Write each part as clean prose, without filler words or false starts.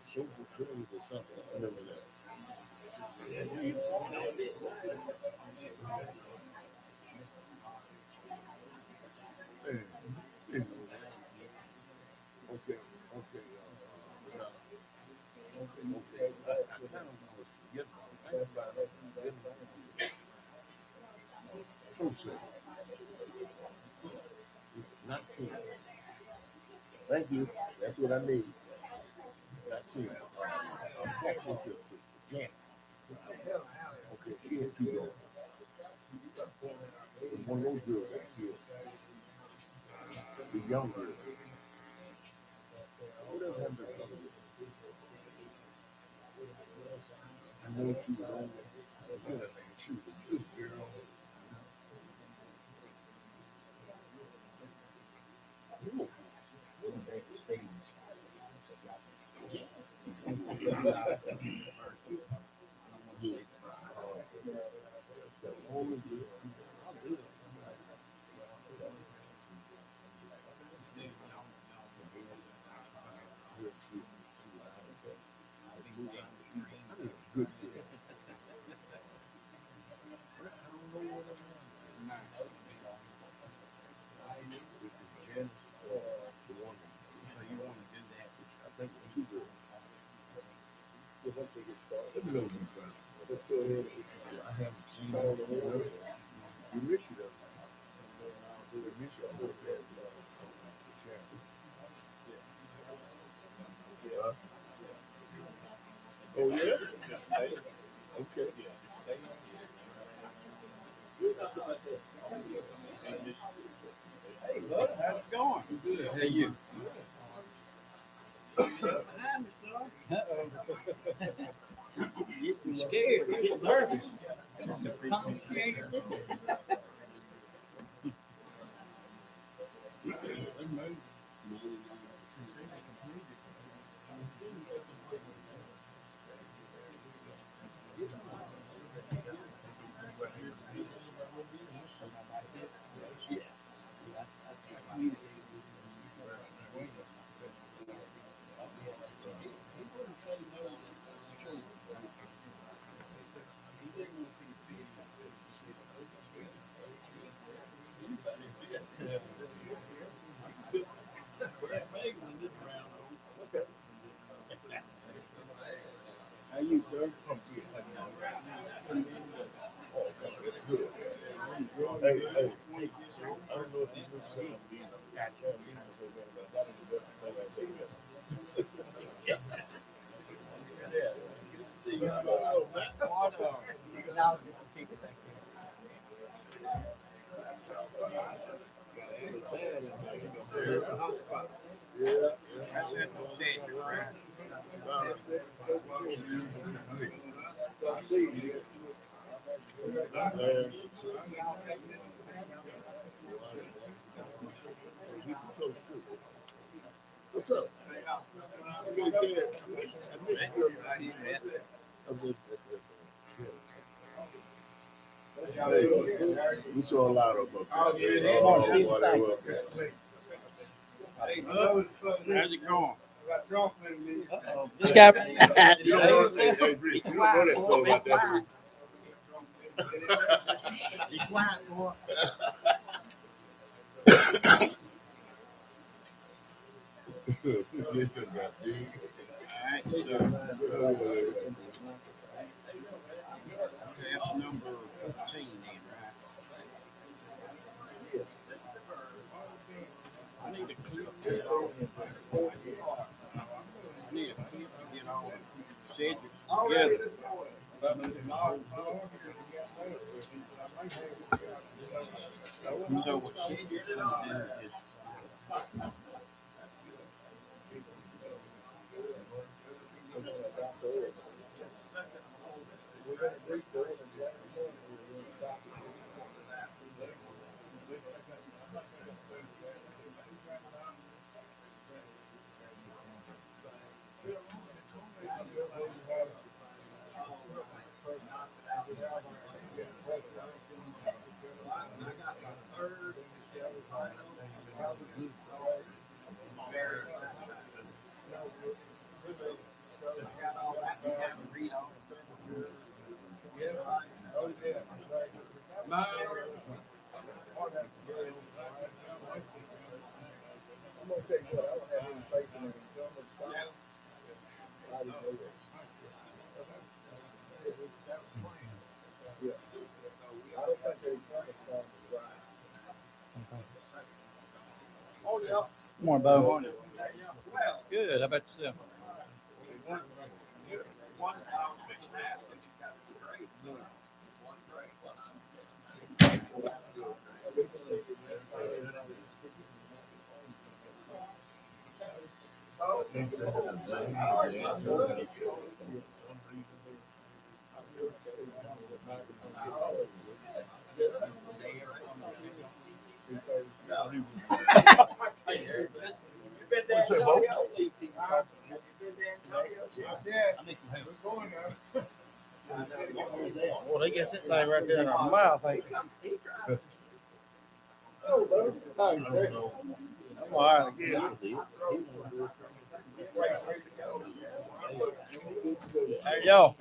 social service or something. I remember that. Hey, hey, okay, okay, okay. I kind of was forgetting. I think about it. Process, not clean. Thank you. That's what I need. Not clean. Back with your sister, Janet. Okay, she had two daughters. And one of those girls got killed. The young girl. Whatever happened to her? I know she was on there. She was a good girl. You only good. Good girl. I don't know what this is Janice or the woman. You want to do that? I think two girls. Let me know when you find it. Let's go ahead. I haven't seen all the way. We miss you though. We miss you. I hope that yeah. Oh yeah? Okay. Hey, bud, how's it going? Good. How you? Behind me, son. Getting scared, getting nervous. Something scared. How you, sir? Good. Hey, hey. I don't know if you knew something. See you. Yeah. That's it, no danger, right? See you. What's up? I miss you. Hey, we saw a lot of them. How's it going? This guy. You don't know that, hey, Rick, you don't know that song about that. Be quiet, boy. Listen, about big. Alright, so that's number 15 then, right? I need a clip to get all I need a clip to get all the segments together. So what segments gonna do is I'm gonna tell you what, I don't have any faith in an incumbent style. I didn't know that. Yeah. I don't think the incumbent style is right. Oh, yeah. Morning, Bo. Good. How about yourself? What's that, Bo? Well, they get that thing right there in our mouth, ain't they? I'm all right again. Hey, y'all.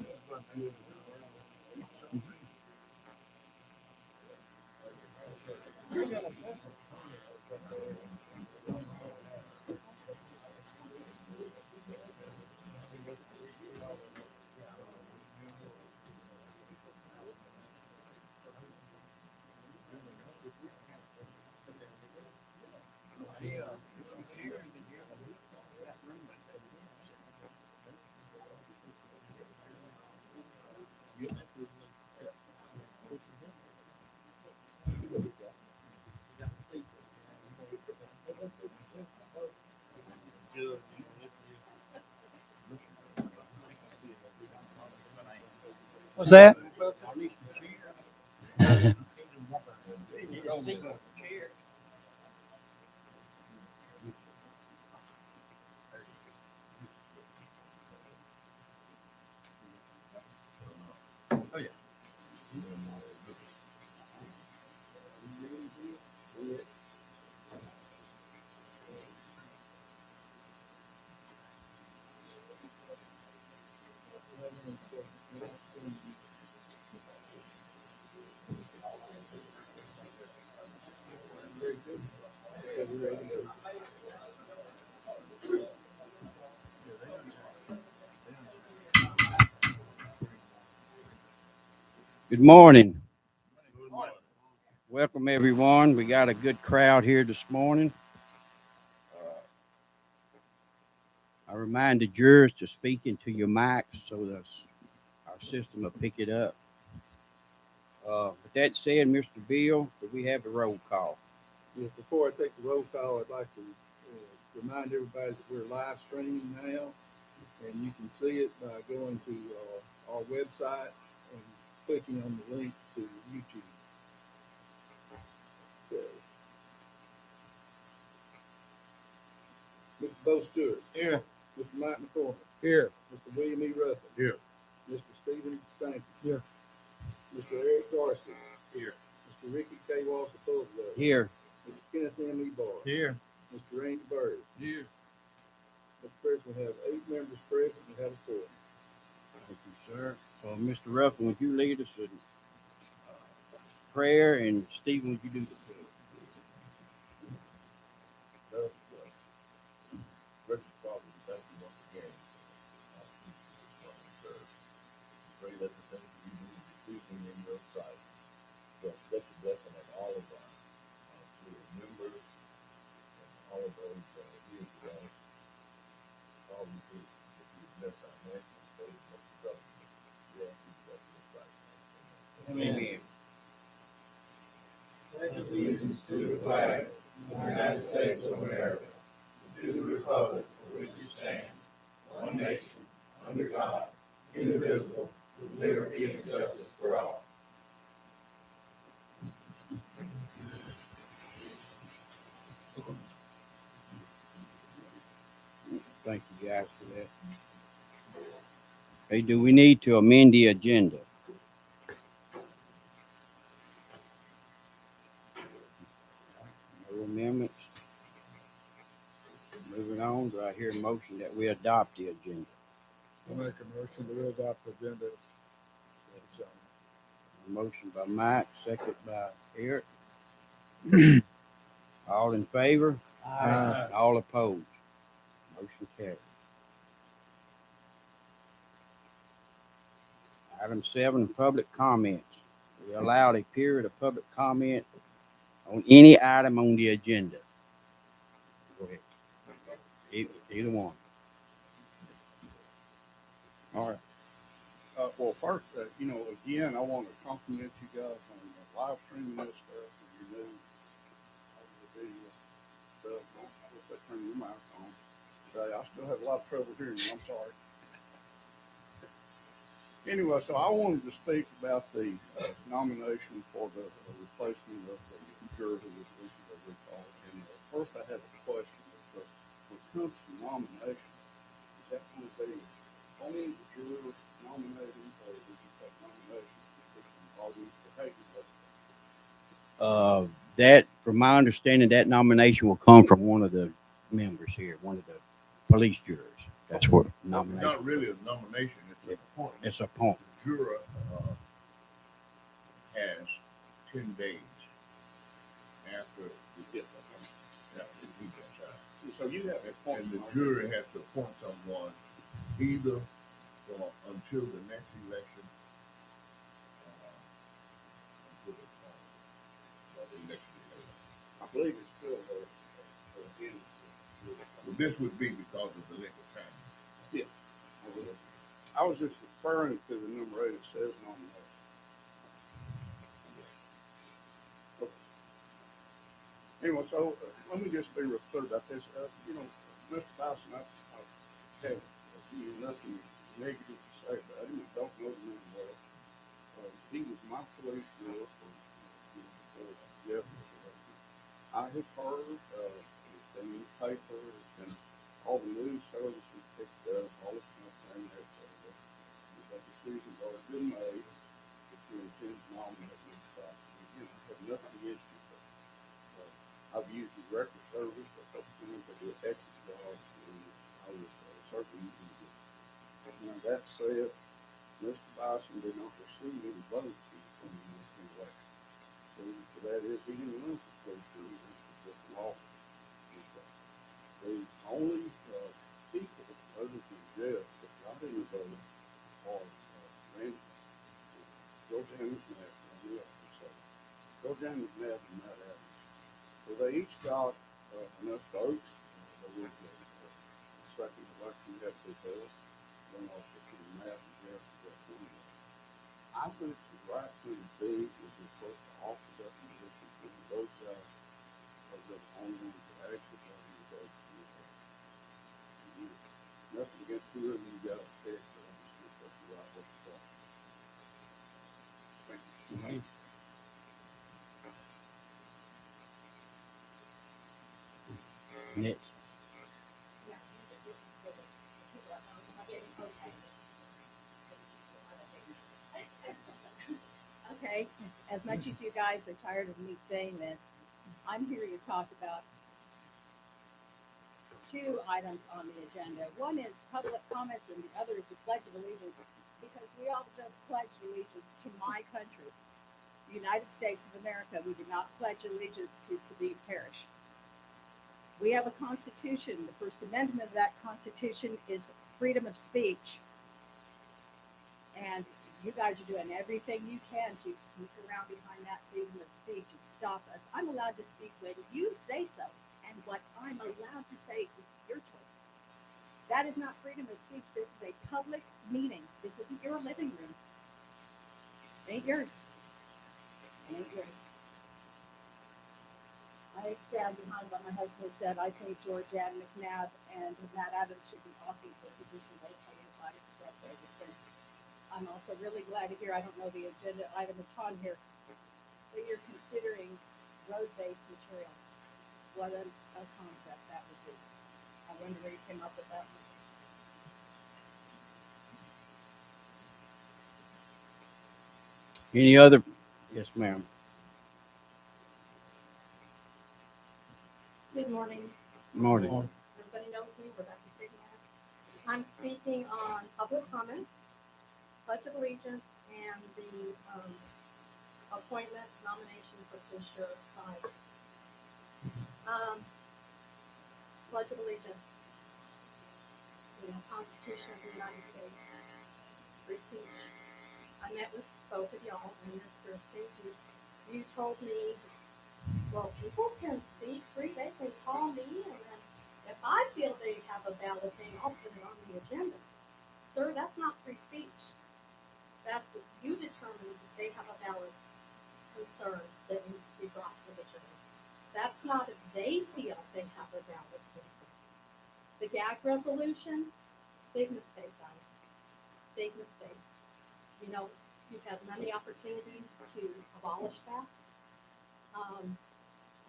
What's that? Good morning. Welcome, everyone. We got a good crowd here this morning. I remind the jurors to speak into your mics so that our system will pick it up. With that said, Mr. Bill, do we have the roll call? Yes, before I take the roll call, I'd like to remind everybody that we're live streaming now, and you can see it by going to our website and clicking on the link to YouTube. Okay. Mr. Bo Stewart. Here. Mr. Mike McCormick. Here. Mr. William E. Ruffin. Here. Mr. Stephen Stanky. Here. Mr. Eric Garcia. Here. Mr. Ricky K. Walsh Fulton. Here. Mr. Kenneth M. E. Barr. Here. Mr. Randy Bird. Here. Mr. President, we have 8 members present and have a quorum. Thank you, sir. Mr. Ruffin, would you lead us in prayer, and Stephen, would you do the prayer? Gracious Father, we thank you once again. Pray that the things we do be pleasing in your sight. So a special blessing on all of our members and all of those here today. All we do is we bless our nation, state, and local government. We ask you to bless in Christ. Amen. Pledge allegiance to the flag of the United States of America, and to the republic for which it stands, one nation, under God, indivisible, with liberty and justice for all. Thank you guys for that. Hey, do we need to amend the agenda? No amendments? Moving on, do I hear a motion that we adopt the agenda? I'll make a motion to adopt the agenda as shown. Motion by Mike, second by Eric. All in favor? All opposed? Motion carried. Item 7, public comments. We allowed a period of public comment on any item on the agenda. Go ahead. Either one. All right. Well, first, again, I want to compliment you guys on live streaming this stuff and your news. All the video stuff. What's that turn your mic on? Today, I still have a lot of trouble hearing you. I'm sorry. Anyway, so I wanted to speak about the nomination for the replacement of the juror who was recently recalled. And first, I have a question. When it comes to nomination, is that going to be only the juror nominating, or did you take nominations from audience or how That, from my understanding, that nomination will come from one of the members here, one of the police jurors. That's what It's nomination. not really a nomination, it's an appointment. It's a point. The juror has 10 days after he gets out. So you have And the jury has to appoint someone either until the next election, until the election is held. I believe it's still Well, this would be because of the length of time. I was just referring to the number 8. It says nomination. Anyway, so let me just be real clear about this. Mr. Bison, I have nothing negative to say about him. I don't know him well. He was my police juror for Jeff. I have heard, it's been in the paper, it's been all the news services picked up, all this kind of thing. That decision's already been made. If you intend to nominate him, I have nothing against you. I've used his record service a couple times. I do an excellent job, and I was certainly using it. Now, that said, Mr. Bison did not receive any votes from the election. The reason for that is he didn't run for police jury, he ran for different office. The only people other than Jeff that got any votes are Randy, Georgiana McNabb, and the other. So Georgiana McNabb and Matt Adams. So they each got enough votes. There was the second election that was held. One off between Matt and Jeff. I think the right thing to do is to put the office up in position for both guys, because they're the only ones that actually got any votes. Nothing against whoever you guys pick, but I just think that's the right way to start. Thank you. Next. Okay, as much as you guys are tired of me saying this, I'm here to talk about 2 items on the agenda. One is public comments and the other is the Pledge of Allegiance, because we all just pledged allegiance to my country, the United States of America. We did not pledge allegiance to Sabine Parish. We have a constitution. The First Amendment of that constitution is freedom of speech. And you guys are doing everything you can to sneak around behind that freedom of speech and stop us. I'm allowed to speak when you say so. And what I'm allowed to say is your choice. That is not freedom of speech. This is a public meeting. This isn't your living room. It ain't yours. It ain't yours. I stand behind what my husband said. I think Georgiana McNabb and Matt Adams should be talking for a position they pay anybody for Brett Davidson. I'm also really glad to hear, I don't know the agenda item that's on here, but you're considering road-based material. What a concept that would be. I wonder where you came up with that one. Any other? Yes, ma'am. Good morning. Morning. Everybody knows me, Rebecca Stigmack. I'm speaking on public comments, Pledge of Allegiance, and the appointment nomination for Fisher 5. Pledge of Allegiance. Constitution of the United States. Free speech. I met with both of y'all, and Mr. Stinky, you told me, well, people can speak free, they can call me, and then if I feel they have a valid thing, I'll put it on the agenda. Sir, that's not free speech. That's, you determine that they have a valid concern that needs to be brought to the jury. That's not if they feel they have a valid concern. The gag resolution, big mistake, guys. Big mistake. You've had many opportunities to abolish that. I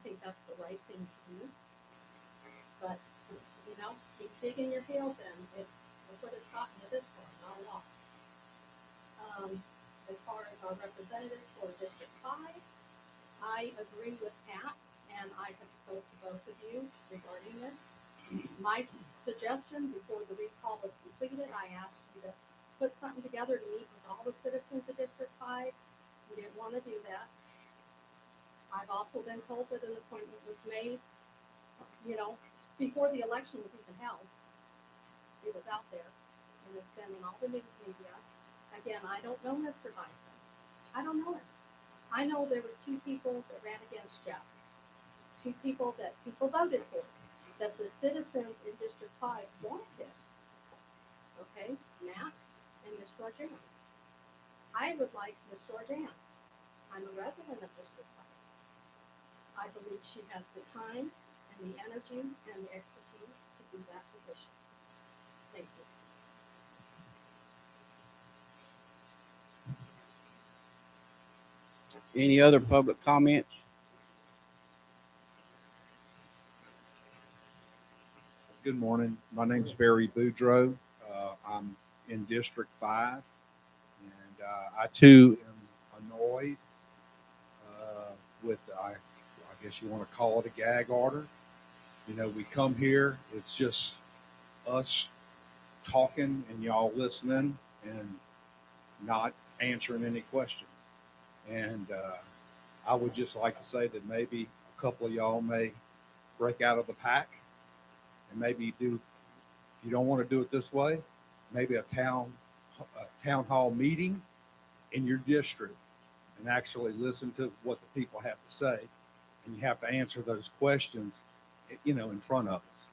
think that's the right thing to do. But, keep digging your heels in. Look what it's gotten to this far, not a lot. As far as our representative for District 5, I agree with Pat, and I have spoke to both of you regarding this. My suggestion before the recall was completed, I asked you to put something together to meet with all the citizens of District 5. You didn't want to do that. I've also been told that an appointment was made, before the election was even held. It was out there, and it's been in all the news media. Again, I don't know Mr. Bison. I don't know him. I know there was 2 people that ran against Jeff. 2 people that people voted for, that the citizens in District 5 wanted. Okay, Matt and Miss Georgianne. I would like Miss Georgianne. I'm a resident of District 5. I believe she has the time and the energy and the expertise to do that position. Thank you. Any other public comments? Good morning. My name's Barry Boudreau. I'm in District 5, and I too am annoyed with, I guess you want to call it a gag order. We come here, it's just us talking and y'all listening and not answering any questions. And I would just like to say that maybe a couple of y'all may break out of the pack and maybe do, if you don't want to do it this way, maybe a town hall meeting in your district and actually listen to what the people have to say. And you have to answer those questions, in front of us.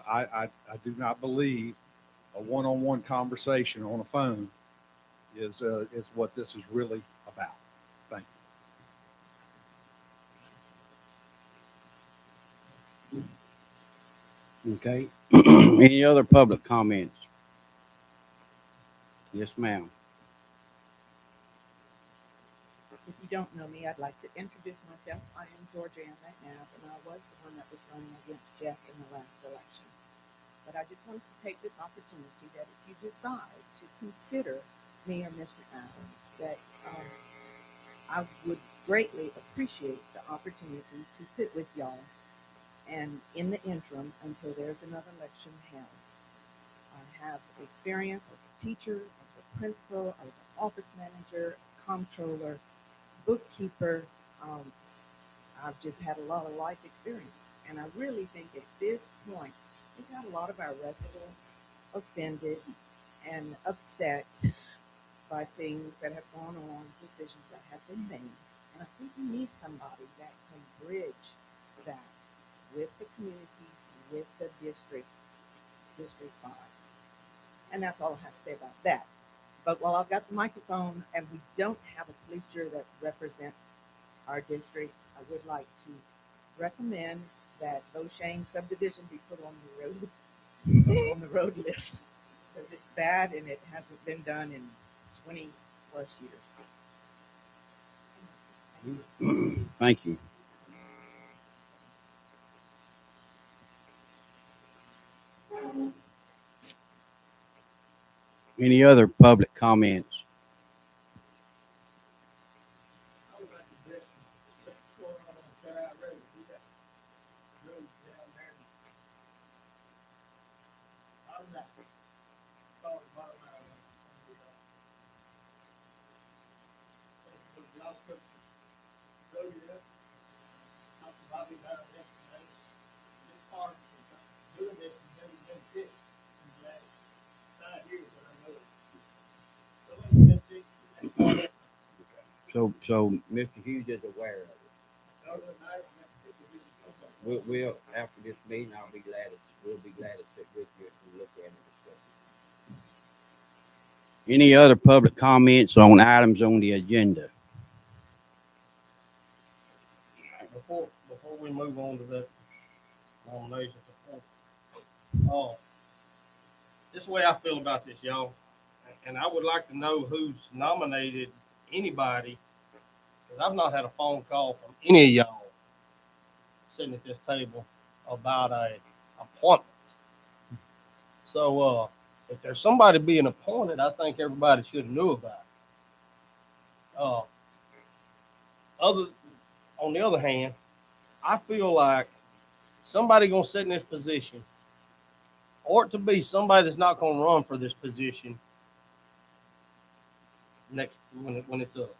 I do not believe a one-on-one conversation on a phone is what this is really about. Thank you. Okay. Any other public comments? Yes, ma'am. If you don't know me, I'd like to introduce myself. I am Georgianne McNabb, and I was the one that was running against Jeff in the last election. But I just wanted to take this opportunity that if you decide to consider me or Mr. Adams, that I would greatly appreciate the opportunity to sit with y'all and in the interim until there's another election held. I have experience. I was a teacher, I was a principal, I was an office manager, comptroller, bookkeeper. I've just had a lot of life experience. And I really think at this point, we've got a lot of our residents offended and upset by things that have gone on, decisions that have been made. And I think we need somebody that can bridge that with the community, with the District 5. And that's all I have to say about that. But while I've got the microphone and we don't have a police jury that represents our district, I would like to recommend that Beauchene subdivision be put on the road list because it's bad and it hasn't been done in 20 plus years. Thank you. Any other public comments? I would like to suggest before on that road, we got roads down there. I'm not calling bottom out of it. So Mr. Hughes is aware of it. Other than that, We'll after this meeting, we'll be glad to sit with you and look at it and discuss it. Any other public comments on items on the agenda? Before we move on to that nomination support, this is the way I feel about this, y'all. And I would like to know who's nominated anybody, because I've not had a phone call from any of y'all sitting at this table about a appointment. So if there's somebody being appointed, I think everybody should have knew about it. On the other hand, I feel like somebody gonna sit in this position, or it to be somebody that's not gonna run for this position next when it's up,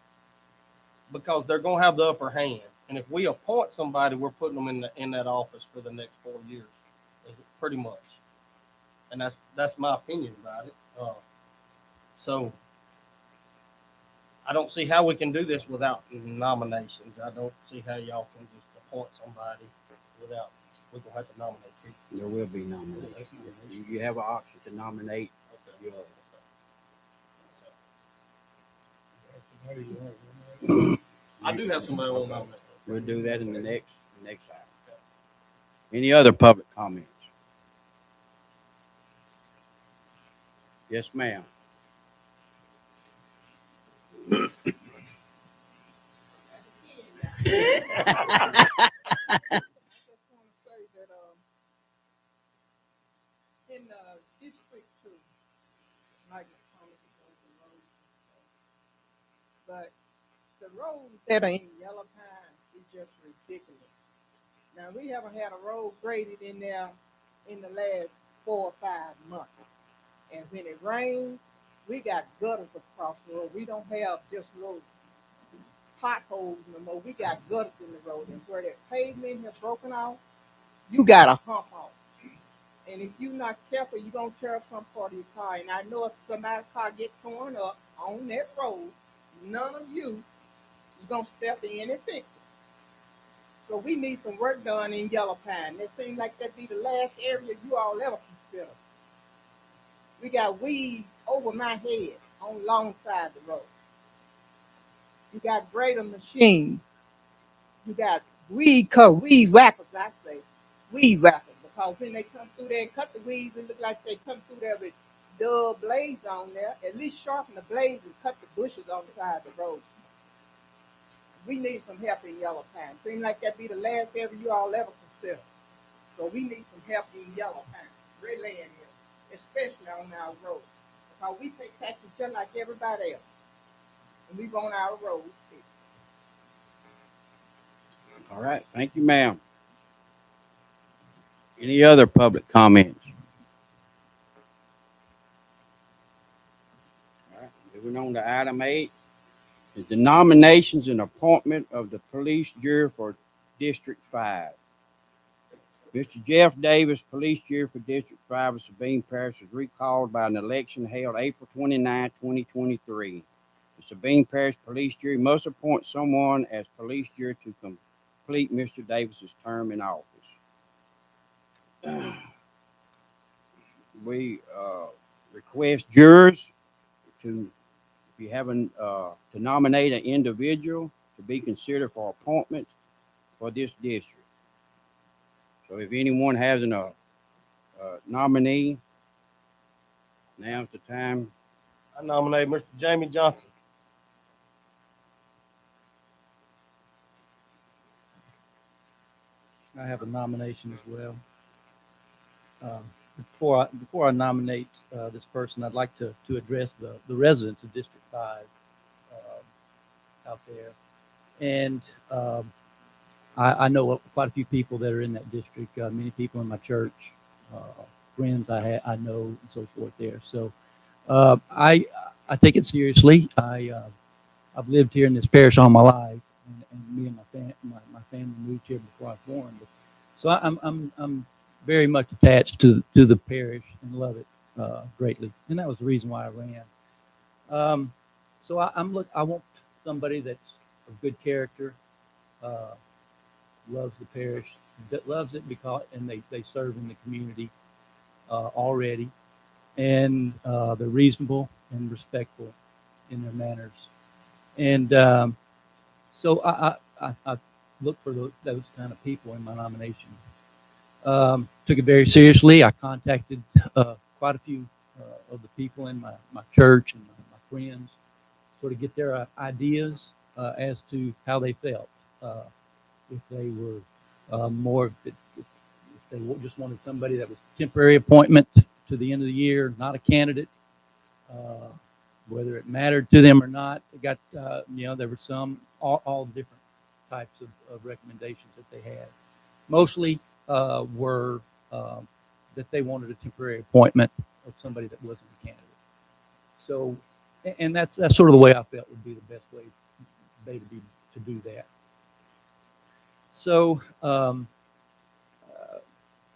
because they're gonna have the upper hand. And if we appoint somebody, we're putting them in that office for the next 4 years, pretty much. And that's my opinion about it. So I don't see how we can do this without nominations. I don't see how y'all can just appoint somebody without, we're gonna have to nominate people. There will be nominations. You have an option to nominate. Okay. I do have somebody on nominate. We'll do that in the next item. Any other public comments? Yes, ma'am. I just want to say that in District 2, like but the roads that are in Yellow Pine is just ridiculous. Now we haven't had a road graded in there in the last 4 or 5 months, and when it rains, we got gutters across the road. We don't have just little potholes no more. We got gutters in the road, and where that pavement has broken off, you got a hump off. And if you're not careful, you're gonna tear up some part of your car. And I know if somebody's car get torn up on that road, none of you is gonna step in and fix it. So we need some work done in Yellow Pine. It seems like that'd be the last area you all ever consider. We got weeds over my head on long side of the road. You got grader machines. You got weed whackers, I say. Weed whackers. Because when they come through there and cut the weeds, it look like they come through there with dull blades on there. At least sharpen the blades and cut the bushes on the side of the road. We need some help in Yellow Pine. Seems like that'd be the last area you all ever consider. So we need some help in Yellow Pine. Really in here. Especially on our roads. Because we pay taxes just like everybody else. And we want our roads fixed. All right. Thank you, ma'am. Any other public comments? All right. Moving on to item 8 is the nominations and appointment of the police jury for District 5. Mr. Jeff Davis, police jury for District 5 of Sabine Parish, was recalled by an election held April 29, 2023. The Sabine Parish police jury must appoint someone as police jury to complete Mr. Davis's term in office. We request jurors to, if you haven't, to nominate an individual to be considered for appointment for this district. So if anyone has a nominee, now's the time. I nominate Mr. Jamie Johnson. I have a nomination as well. Before I nominate this person, I'd like to address the residents of District 5 out there. And I know quite a few people that are in that district, many people in my church, friends I know, and so forth there. So I take it seriously. I've lived here in this parish all my life, and me and my family moved here before I was born. But, so I'm very much attached to the parish and love it greatly, and that was the reason why I ran. So I want somebody that's of good character, loves the parish, that loves it because, and they serve in the community already, and they're reasonable and respectful in their manners. And so I look for those kind of people in my nomination. Took it very seriously. I contacted quite a few of the people in my church and my friends, sort of get their ideas as to how they felt. If they were if they just wanted somebody that was temporary appointment to the end of the year, not a candidate, whether it mattered to them or not. They got, there were all different types of recommendations that they had. Mostly were that they wanted a temporary appointment of somebody that wasn't a candidate. So, and that's sort of the way I felt would be the best way to do that. So,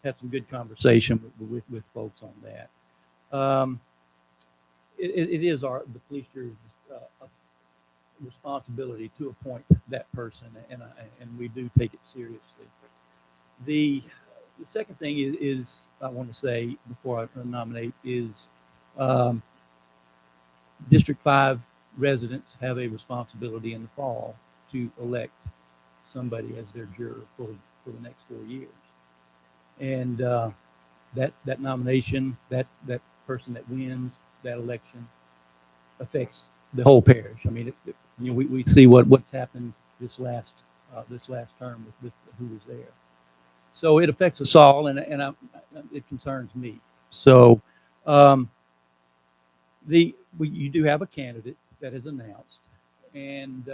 had some good conversation with folks on that. It is the police jury's responsibility to appoint that person, and we do take it seriously. The second thing is I want to say before I nominate is District 5 residents have a responsibility in the fall to elect somebody as their juror for the next 4 years. And that nomination, that person that wins that election affects the whole parish. I mean, we see what's happened this last term with who was there. So it affects us all, and it concerns me. So you do have a candidate that is announced, and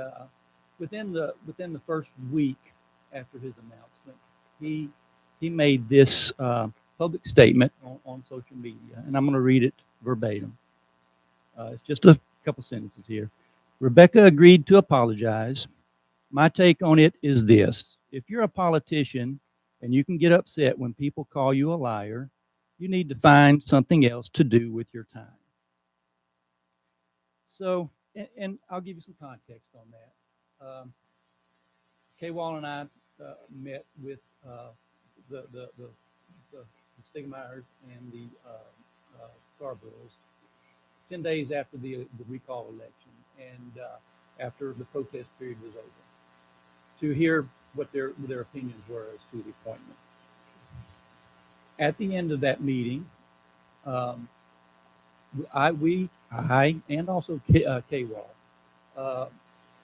within the first week after his announcement, he made this public statement on social media, and I'm going to read it verbatim. It's just a couple sentences here. Rebecca agreed to apologize. My take on it is this: if you're a politician and you can get upset when people call you a liar, you need to find something else to do with your time. So, and I'll give you some context on that. Kay Wall and I met with the Stegmeyers and the Scarboroughs 10 days after the recall election and after the protest period was over, to hear what their opinions were as to the appointment. At the end of that meeting, I and also Kay Wall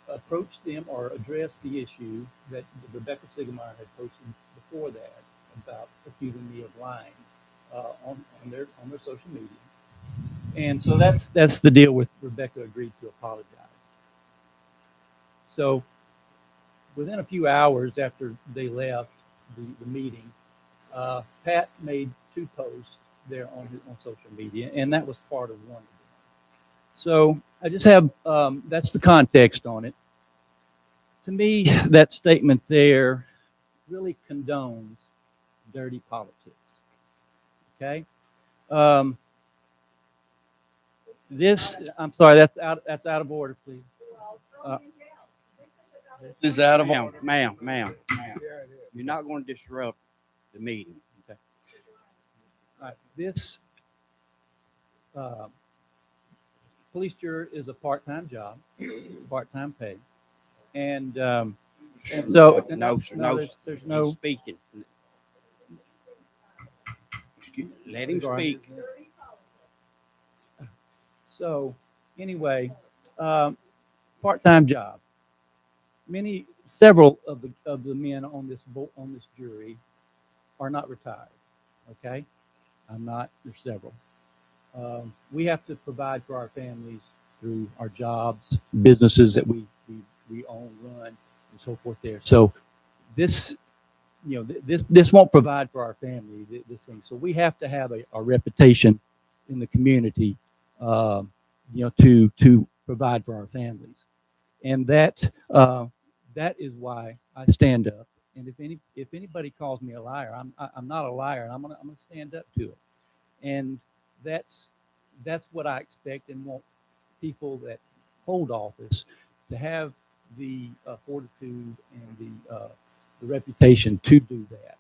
approached them or addressed the issue that Rebecca Stegmeyer had posted before that about accusing me of lying on their social media. And so that's the deal with Rebecca agreed to apologize. So within a few hours after they left the meeting, Pat made 2 posts there on social media, and that was part of one of them. So I just have that's the context on it. To me, that statement there really condones dirty politics. Okay. I'm sorry, that's out of order, please. This is out of Ma'am. You're not going to disrupt the meeting. Okay. All right. This police juror is a part-time job, part-time pay, and so No, sir. No, there's no he's speaking. Let him speak. So anyway, part-time job. Several of the men on this jury are not retired. Okay, I'm not. There's several. We have to provide for our families through our jobs, businesses that we own, run, and so forth. There. So this won't provide for our family. This thing. So we have to have a reputation in the community. To provide for our families, and that is why I stand up. And if anybody calls me a liar, I'm not a liar, and I'm gonna stand up to it. And that's what I expect and want people that hold office to have the fortitude and the reputation to do that.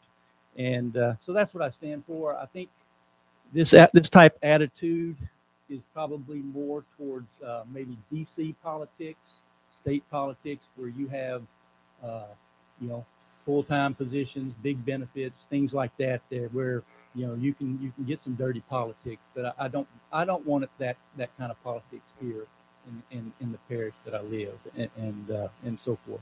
And so that's what I stand for. I think this type attitude is probably more towards maybe DC politics, state politics, where you have, full-time positions, big benefits, things like that, there where you can get some dirty politics. But I don't want it that kind of politics here in the parish that I live and so forth.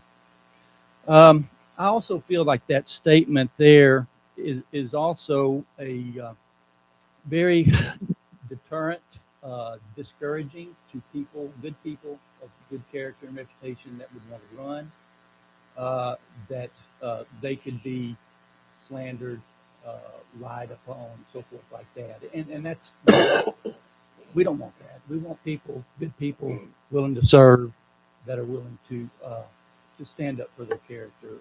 I also feel like that statement there is also a very deterrent, discouraging to good people of good character and reputation that would want to run, that they could be slandered, lied upon, so forth like that. And that's, we don't want that. We want good people willing to serve, that are willing to stand up for their character.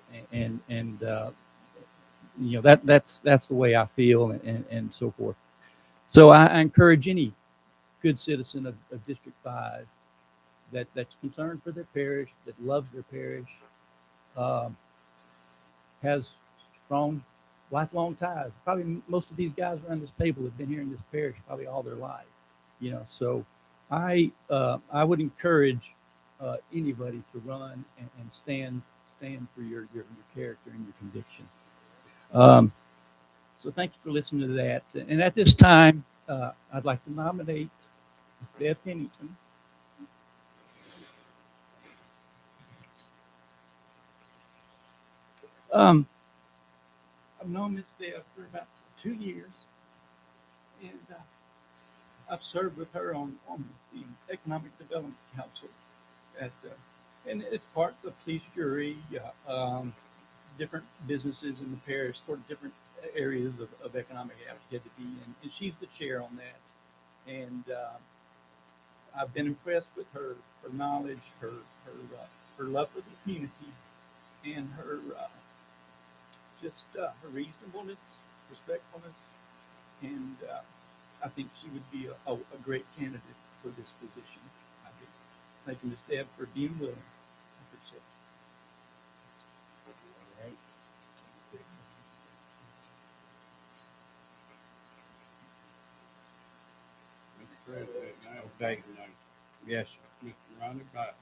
That's the way I feel and so forth. So I encourage any good citizen of District 5 that's concerned for their parish, that loves their parish, has strong, lifelong ties. Probably most of these guys around this table have been here in this parish probably all their life. So I would encourage anybody to run and stand for your character and your conviction. So thank you for listening to that. And at this time, I'd like to nominate Ms. Deb Pennington. I've known Ms. Deb for about 2 years, and I've served with her on the Economic Development Council, and it's part of the police jury, different businesses in the parish, sort of different areas of economic activity, and she's the chair on that. And I've been impressed with her knowledge, her love for the community, and her her reasonableness, respectfulness, and I think she would be a great candidate for this position. I do. Thank you, Ms. Deb, for being willing. I appreciate it. All right. Mr. President, now, Okay. Yes, sir. Mr. Ronnie Bass.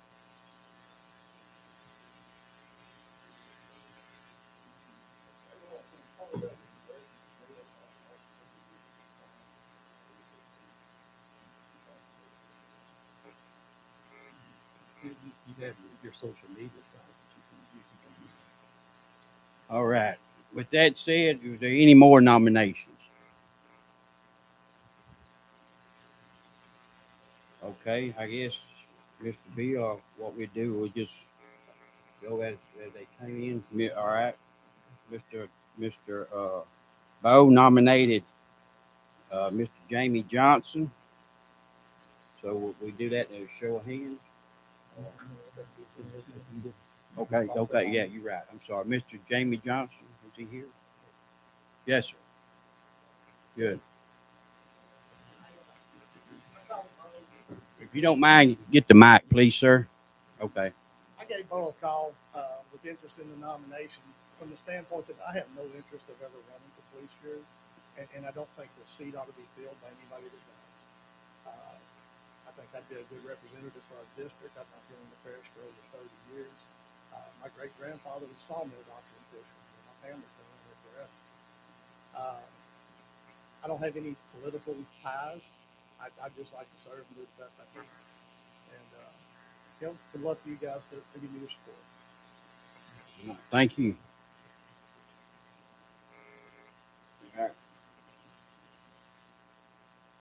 You have your social media site that you can All right. With that said, is there any more nominations? Okay, I guess, Mr. Bill, what we do, we just go as they came in. All right. Mr. Bo nominated Mr. Jamie Johnson. So we do that in a show of hands. Okay, yeah, you're right. I'm sorry. Mr. Jamie Johnson, is he here? Yes, sir. Good. If you don't mind, get the mic, please, sir. Okay. I gave Bo a call with interest in the nomination from the standpoint that I have no interest of ever running for police jury, and I don't think the seat ought to be filled by anybody that does. I think I'd be a good representative for our district. I've been in the parish for over 30 years. My great-grandfather was a sawmill doctor in Fisher. My family's been in here forever. I don't have any political ties. I'd just like to serve and do the best I can. And good luck to you guys to give me your support. Thank you. All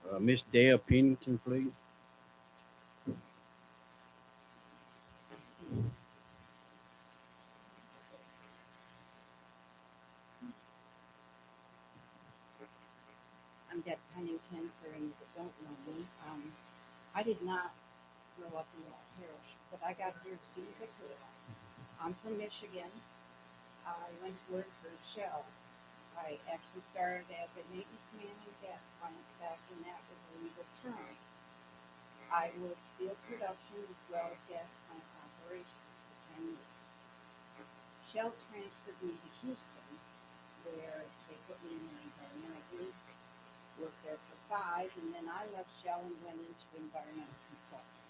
right. Miss Deb Pennington, please. I'm Deb Pennington, for any that don't know me. I did not grow up in this parish, but I got here as soon as I could. I'm from Michigan. I went to work for Shell. I actually started as a maintenance man in a gas plant back when that was a legal term. I worked field production as well as gas plant operations for 10 years. Shell transferred me to Houston, where they put me in the environmental group, worked there for 5, and then I left Shell and went into environmental consulting.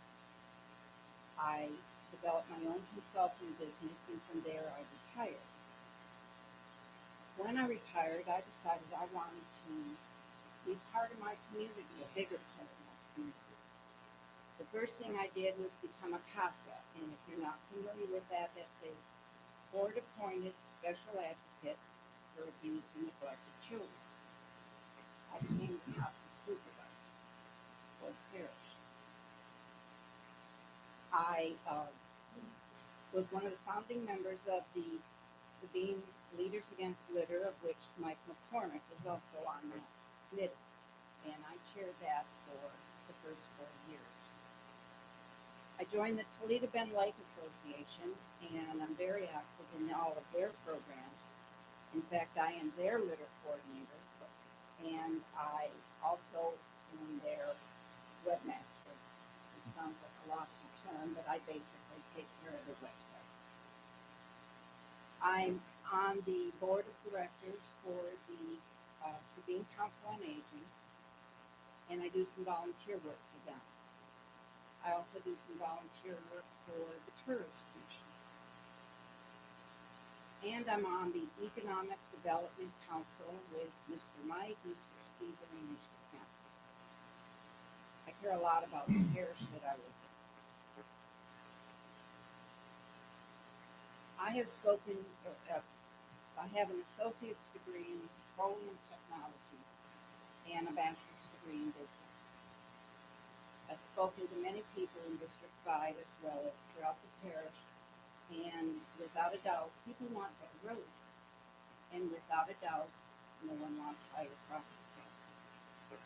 I developed my own consulting business, and from there I retired. When I retired, I decided I wanted to be part of my community, a bigger part of my community. The first thing I did was become a CASA, and if you're not familiar with that, that's a board-appointed special advocate for abused and neglected children. I became the CASA supervisor for the parish. I was one of the founding members of the Sabine Leaders Against Litter, of which Mike McCormick is also on that committee, and I chaired that for the first 4 years. I joined the Toledo Bend Lake Association, and I'm very active in all of their programs. In fact, I am their litter coordinator, and I also am their webmaster. It sounds like a lofty term, but I basically take care of the website. I'm on the board of directors for the Sabine Council on Aging, and I do some volunteer work for them. I also do some volunteer work for the Tourist Commission. And I'm on the Economic Development Council with Mr. Mike, Mr. Stephen, and Mr. Kemp. I care a lot about the parish that I live in. I have spoken, I have an associate's degree in petroleum technology and a bachelor's degree in business. I've spoken to many people in District 5 as well as throughout the parish, and without a doubt, people want better roads. And without a doubt, no one wants higher property taxes.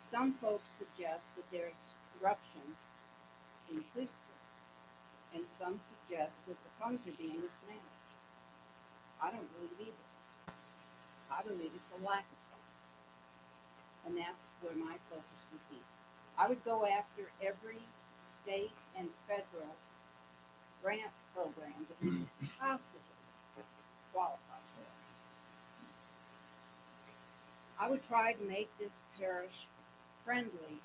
Some folks suggest that there's corruption in the police department, and some suggest that the funds are being mismanaged. I don't believe either. I believe it's a lack of funds, and that's where my focus would be. I would go after every state and federal grant program that we could possibly qualify for. I would try to make this parish friendly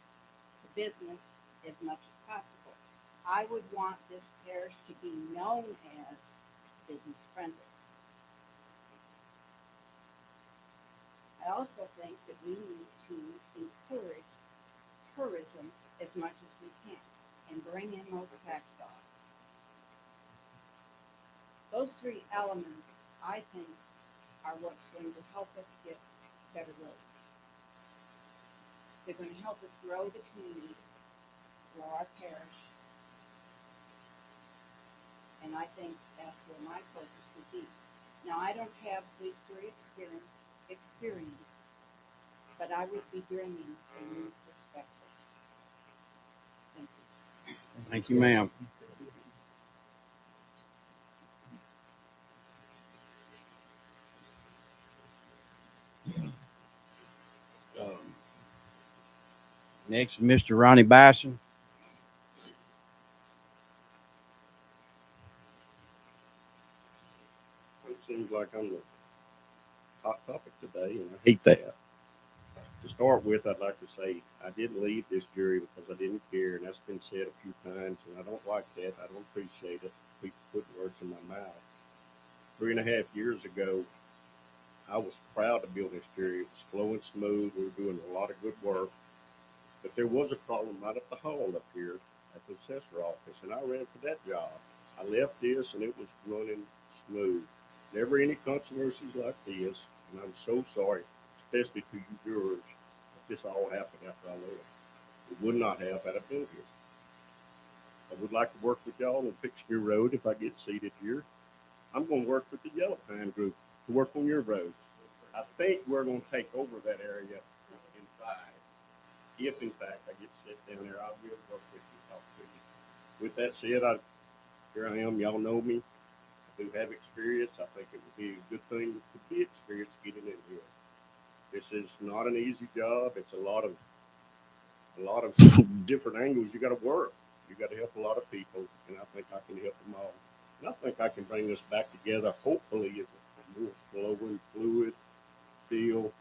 to business as much as possible. I would want this parish to be known as business friendly. I also think that we need to encourage tourism as much as we can and bring in those tax dollars. Those 3 elements, I think, are what's going to help us get better roads. They're going to help us grow the community, grow our parish, and I think that's where my focus would be. Now, I don't have police jury experience, but I would be bringing a new perspective. Thank you. Thank you, ma'am. Next is Mr. Ronnie Bison. It seems like I'm the hot topic today, and I hate that. To start with, I'd like to say I didn't leave this jury because I didn't care, and that's been said a few times, and I don't like that. I don't appreciate it. People putting words in my mouth. 3.5 years ago, I was proud to be on this jury. It was flowing smooth. We were doing a lot of good work. But there was a problem right up the hall up here at the assessor office, and I ran for that job. I left this, and it was running smooth. Never any controversies like this, and I'm so sorry, especially to you jurors, that this all happened after I left. It would not have had I been here. I would like to work with y'all on fixing your road if I get seated here. I'm going to work with the Yellow Pine group to work on your roads. I think we're going to take over that area in 5. If in fact I get sit down there, I will work with you, talk to you. With that said, here I am. Y'all know me. I do have experience. I think it would be a good thing to be experienced getting in here. This is not an easy job. It's a lot of different angles you got to work. You got to help a lot of people, and I think I can help them all. And I think I can bring us back together, hopefully, as a more flowing, fluid deal,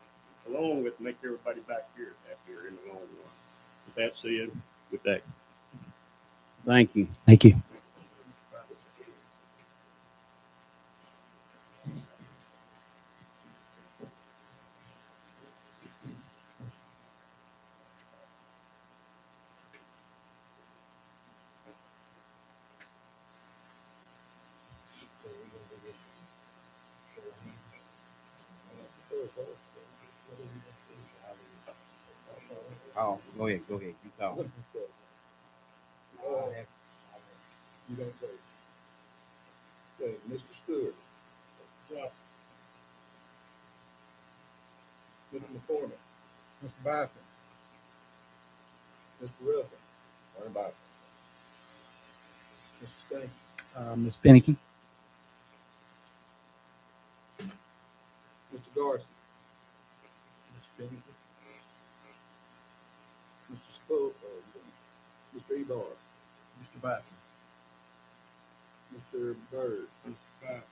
along with make everybody back here happier in the long run. With that said, with that, Thank you. Thank you. Oh, go ahead. You call. You don't say. Okay, Mr. Stewart. Yes. Mr. McCormick. Mr. Bison. Mr. Ruffin. What about Mr. Stanky. Ms. Pennington. Mr. Garcia. Mr. Pennington. Mr. Spoke. Mr. Ebar. Mr. Bison. Mr. Byrd. Mr. Bison.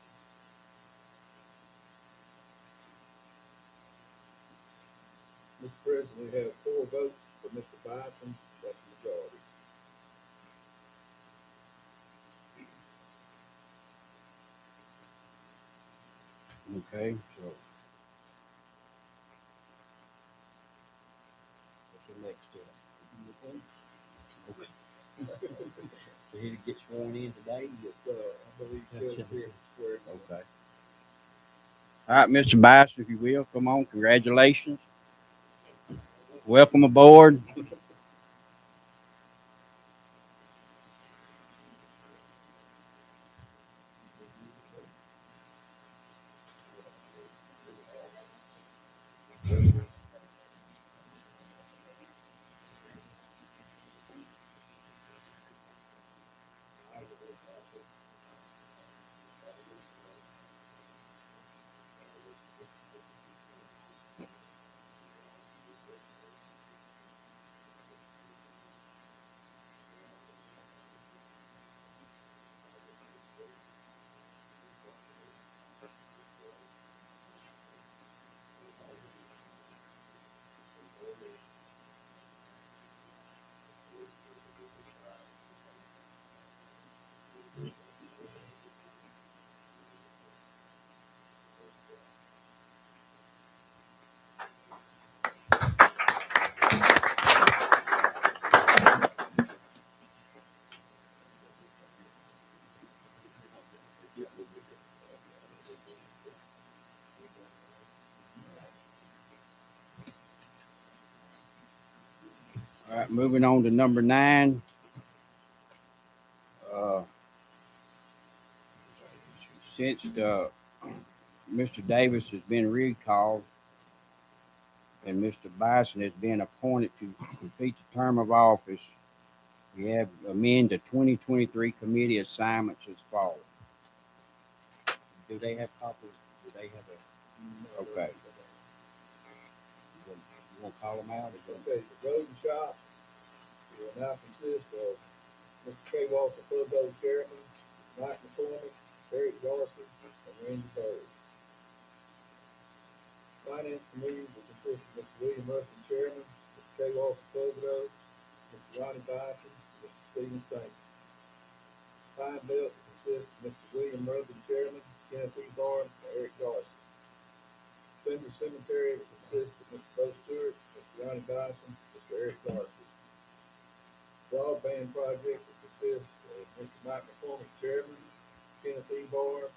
Mr. President, we have 4 votes for Mr. Bison. That's the majority. Okay, so. What's the next step? So he get sworn in today? Yes, I believe Yes, Shelley's yes, here yes. to swear. Okay. All right, Mr. Bison, if you will, come on. Congratulations. Welcome aboard. All right, moving on to number 9. Since Mr. Davis has been recalled and Mr. Bison has been appointed to complete the term of office, we have amend the 2023 committee assignments as follows. Do they have copies? Do they have a? Okay. You want to call them out? Okay, the road and shop will now consist of Mr. K. Walter Pubbo, Chairman, Mike McCormick, Eric Garcia, and Randy Byrd. Finance Committee will consist of Mr. William Ruffin, Chairman, Mr. K. Walter Pubbo, Mr. Ronnie Bison, and Mr. Stephen Stanky. Pine Belt will consist of Mr. William Ruffin, Chairman, Kenneth E. Barr, and Eric Garcia. Fender Cemetery will consist of Mr. Bo Stewart, Mr. Ronnie Bison, Mr. Eric Garcia. Broadband Project will consist of Mr. Mike McCormick, Chairman, Kenneth E. Barr,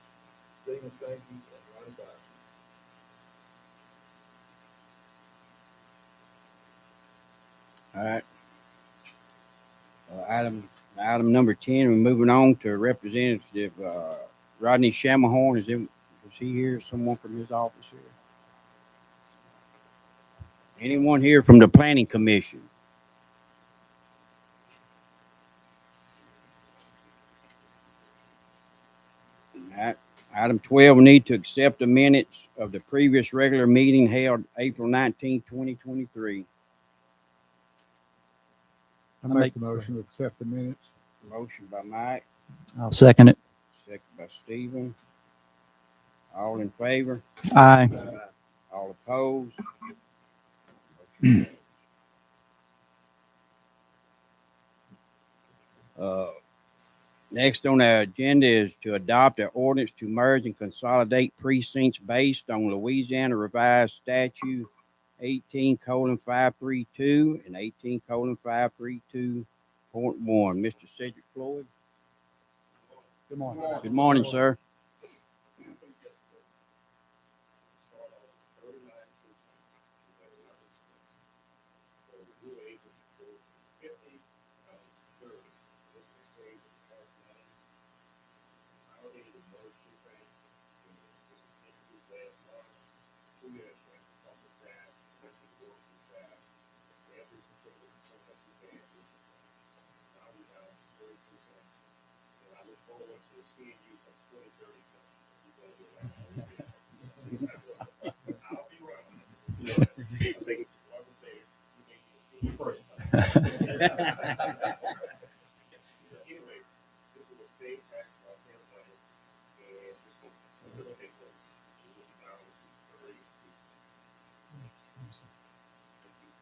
Stephen Stanky, and Ronnie Bison. All right. Item number 10. We're moving on to Representative Rodney Shamahorn. Is he here? Someone from his office here? Anyone here from the Planning Commission? All right. Item 12, we need to accept the minutes of the previous regular meeting held April 19, 2023. I make the motion to accept the minutes. Motion by Mike, I'll second it. second by Stephen. All in favor? Aye. All opposed? Motion carries. Next on our agenda is to adopt an ordinance to merge and consolidate precincts based on Louisiana Revised Statute 18:532 and 18:532.1. Mr. Cedric Floyd. Good morning. Good morning, sir.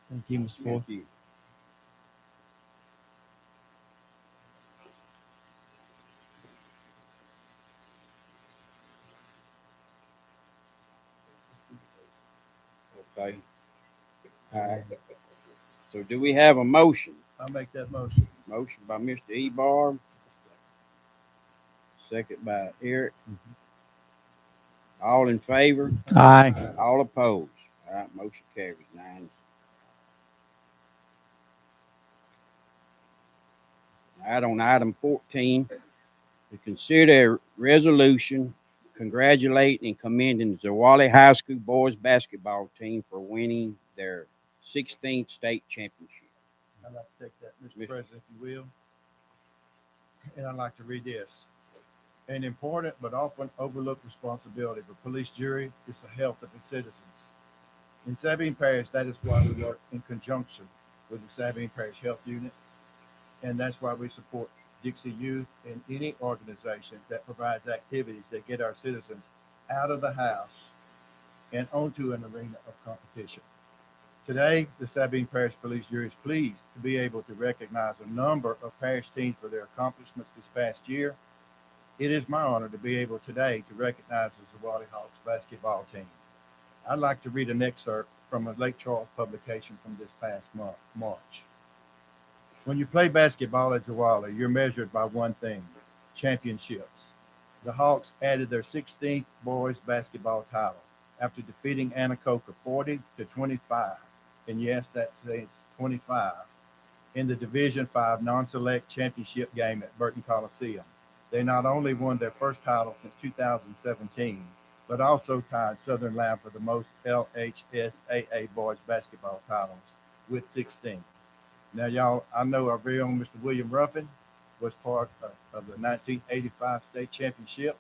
Thank you, Mr. Floyd. Thank you. Okay. All right. So do we have a motion? I'll make that motion. Motion by Mr. Ebar. Second by Eric. All in favor? Aye. All opposed? All right, motion carries 9. All right, on item 14, to consider a resolution congratulating and commending the Zerwali High School boys basketball team for winning their 16th state championship. I'd like to take that, Mr. President, if you will. And I'd like to read this. An important but often overlooked responsibility of a police jury is the health of its citizens. In Sabine Parish, that is why we work in conjunction with the Sabine Parish Health Unit. And that's why we support Dixie Youth and any organization that provides activities that get our citizens out of the house and onto an arena of competition. Today, the Sabine Parish Police Jury is pleased to be able to recognize a number of parish teams for their accomplishments this past year. It is my honor to be able today to recognize the Zerwali Hawks basketball team. I'd like to read an excerpt from a Lake Charles publication from this past month, March. When you play basketball at Zerwali, you're measured by one thing: championships. The Hawks added their 16th boys basketball title after defeating Anacoca 40-25. And yes, that says 25 in the Division 5 non-select championship game at Burton Coliseum. They not only won their first title since 2017, but also tied Southern Lab for the most LHSAA boys basketball titles with 16. Now, y'all, I know our very own Mr. William Ruffin was part of the 1985 state championship.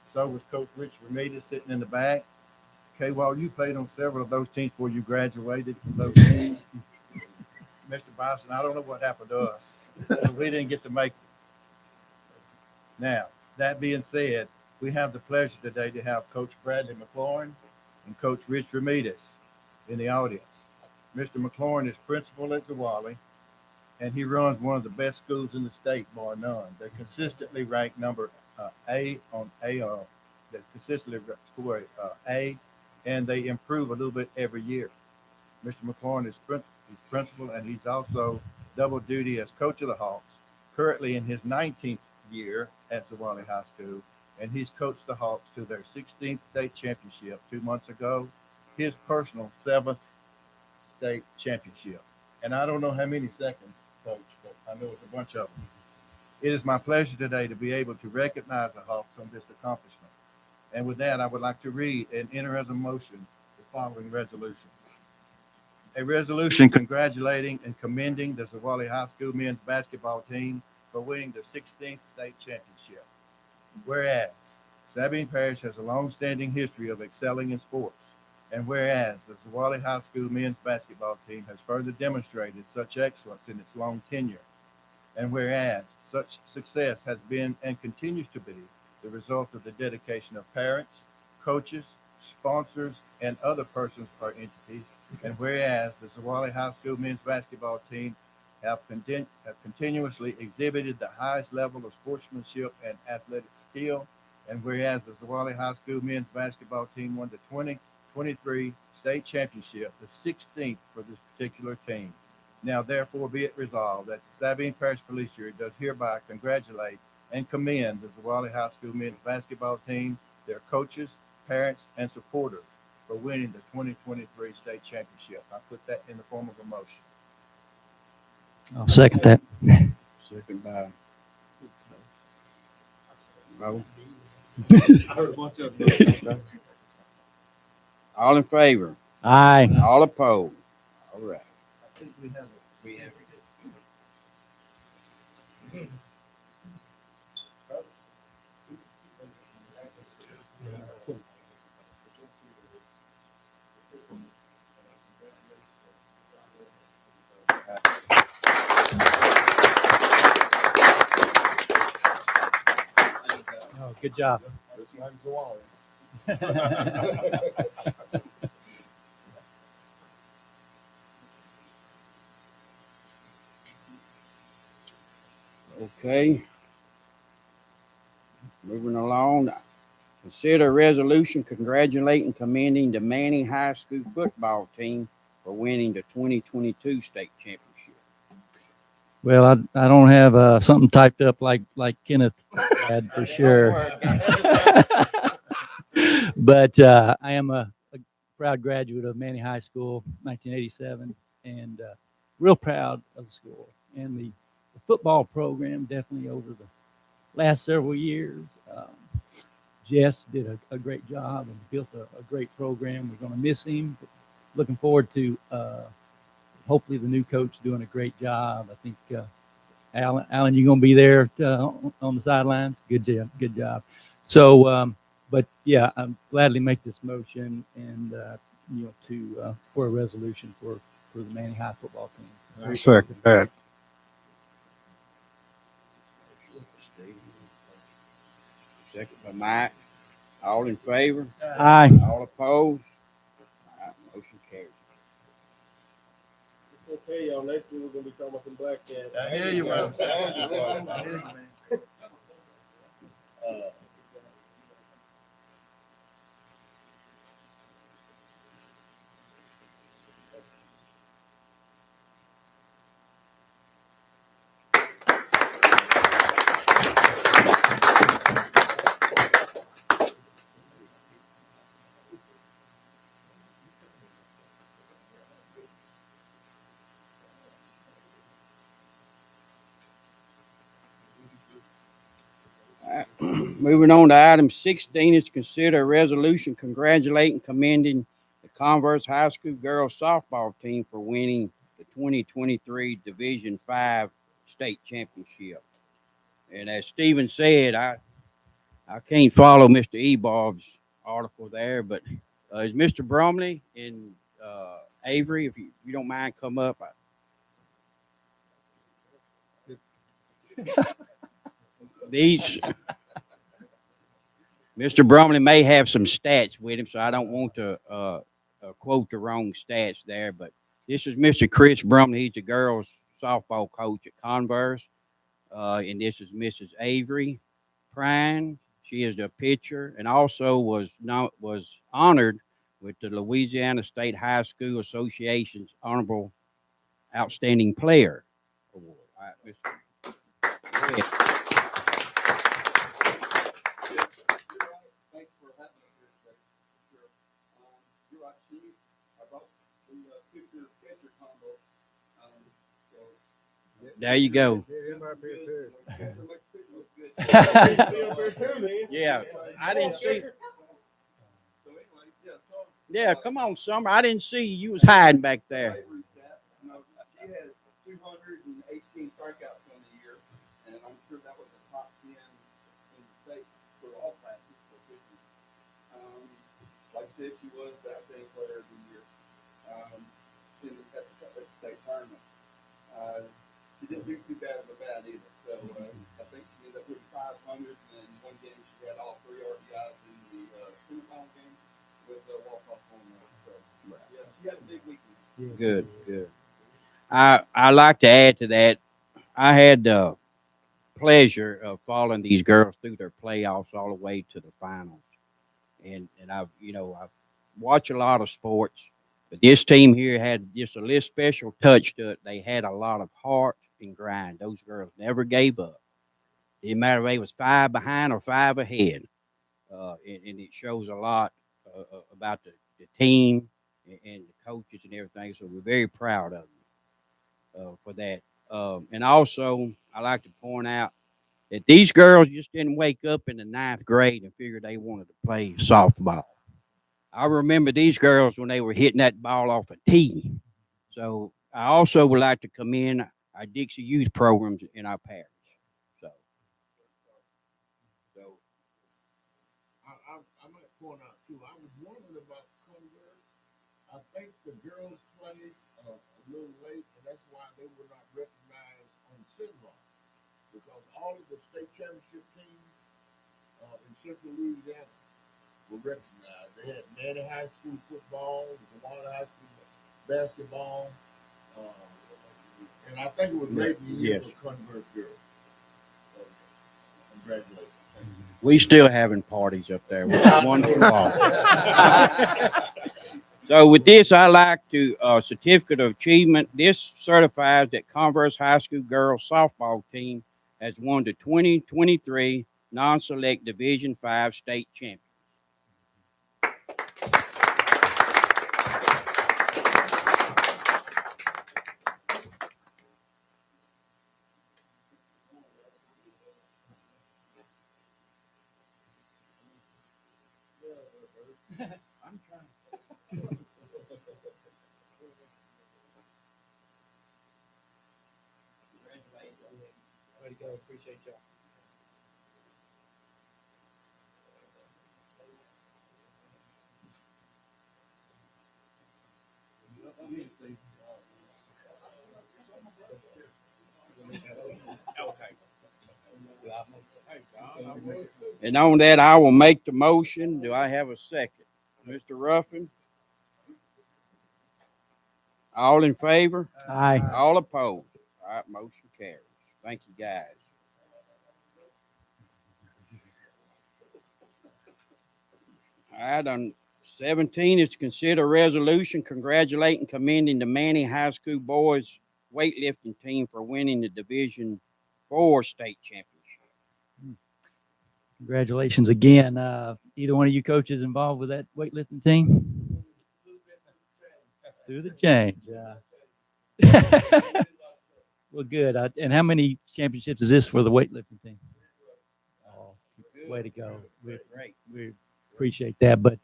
So was Coach Rich Ramirez sitting in the back. Okay, while you played on several of those teams before you graduated from those teams, Mr. Bison, I don't know what happened to us. We didn't get to make it. Now, that being said, we have the pleasure today to have Coach Bradley McLaurin and Coach Rich Ramirez in the audience. Mr. McLaurin is principal at Zerwali, and he runs one of the best schools in the state, bar none. They consistently rank number A on A. They consistently score A, and they improve a little bit every year. Mr. McLaurin is principal, and he's also double duty as coach of the Hawks, currently in his 19th year at Zerwali High School, and he's coached the Hawks to their 16th state championship 2 months ago, his personal 7th state championship. And I don't know how many seconds, Coach, but I know it's a bunch of them. It is my pleasure today to be able to recognize the Hawks on this accomplishment. And with that, I would like to read and enter as a motion the following resolution. A resolution congratulating and commending the Zerwali High School men's basketball team for winning the 16th state championship. Whereas Sabine Parish has a long-standing history of excelling in sports, And whereas the Zwolle High School men's basketball team has further demonstrated such excellence in its long tenure, and whereas such success has been and continues to be the result of the dedication of parents, coaches, sponsors, and other persons or entities, and whereas the Zwolle High School men's basketball team have continuously exhibited the highest level of sportsmanship and athletic skill, and whereas the Zwolle High School men's basketball team won the 2023 state championship, the 16th for this particular team. Now, therefore, be it resolved that the Sabine Parish Police Jury does hereby congratulate and commend the Zwolle High School men's basketball team, their coaches, parents, and supporters for winning the 2023 state championship. I put that in the form of a motion. I'll second that. Second by Bo. I heard a bunch of them. All in favor? Aye. All opposed? All right. I think we have it. We have Oh, good job. Okay. Moving along. Consider a resolution congratulating and commending the Manning High School football team for winning the 2022 state championship. Well, I don't have something typed up like Kenneth had for sure. But I am a proud graduate of Manning High School, 1987, and real proud of the school and the football program. Definitely over the last several years, Jess did a great job and built a great program. We're going to miss him. Looking forward to hopefully the new coach doing a great job. I think Alan, you're going to be there on the sidelines. Good job, good job. So, but yeah, I'm gladly make this motion and for a resolution for the Manning High football team. I second that. Second by Mike. All in favor? Aye. All opposed? All right, motion carries. Okay, y'all, next week we're gonna be talking about some black cats. I hear you, man. I hear you, man. Moving on to item 16 is to consider a resolution congratulating and commending the Converse High School girls softball team for winning the 2023 Division 5 state championship. And as Stephen said, I can't follow Mr. Ebob's article there, but is Mr. Bromley and Avery, if you don't mind, come up. These Mr. Bromley may have some stats with him, so I don't want to quote the wrong stats there. But this is Mr. Chris Bromley. He's the girls' softball coach at Converse. And this is Mrs. Avery Prine. She is the pitcher and also was honored with the Louisiana State High School Association's Honorable Outstanding Player Award. All right, Mr. Thanks for having us here today. Sure. You're right, Steve. I brought the picture combo. There you go. Yeah, I didn't see. Yeah, come on, Summer. I didn't see you was hiding back there. She had 218 strikeouts on the year, and I'm sure that was the top 10 in the state for all classes for pitchers. Like I said, she was the outstanding player she didn't do too bad of a bat either. So I think she ended up hitting 500, and one game she had all three RBIs in the semifinal game with the walk-off home run. So yeah, she had a big weekend. Good, good. I like to add to that. I had the pleasure of following these girls through their playoffs all the way to the finals, and I've watched a lot of sports, but this team here had just a little special touch to it. They had a lot of heart and grind. Those girls never gave up. Didn't matter if they was 5 behind or 5 ahead, and it shows a lot about the team and the coaches and everything. So we're very proud of them for that. And also, I like to point out that these girls just didn't wake up in the 9th grade and figure they wanted to play softball. I remember these girls when they were hitting that ball off a tee. So I also would like to commend our Dixie Youth programs in our parish. So I might point out too, I was wondering about Converse. I think the girls played a little late, and that's why they were not recognized on Sidlaw. Because all of the state championship teams in Central Louisiana were recognized. They had Manny High School football, Gomorrah High School basketball, and I think it was late in the year for Converse girls. Congratulations. we still having parties up there. Which is wonderful. So with this, I like to certificate of achievement. This certifies that Converse High School girls softball team has won the 2023 non-select Division 5 state champion. I'm trying. Way to go. Appreciate y'all. And on that, I will make the motion. Do I have a second? Mr. Ruffin? All in favor? Aye. All opposed? All right, motion carries. Thank you, guys. Item 17 is to consider a resolution congratulating, commending the Manning High School boys weightlifting team for winning the Division 4 state championship. Congratulations again. Either one of you coaches involved with that weightlifting team? Through the change. Well, good. And how many championships is this for the weightlifting team? Oh, way to go. We appreciate that. But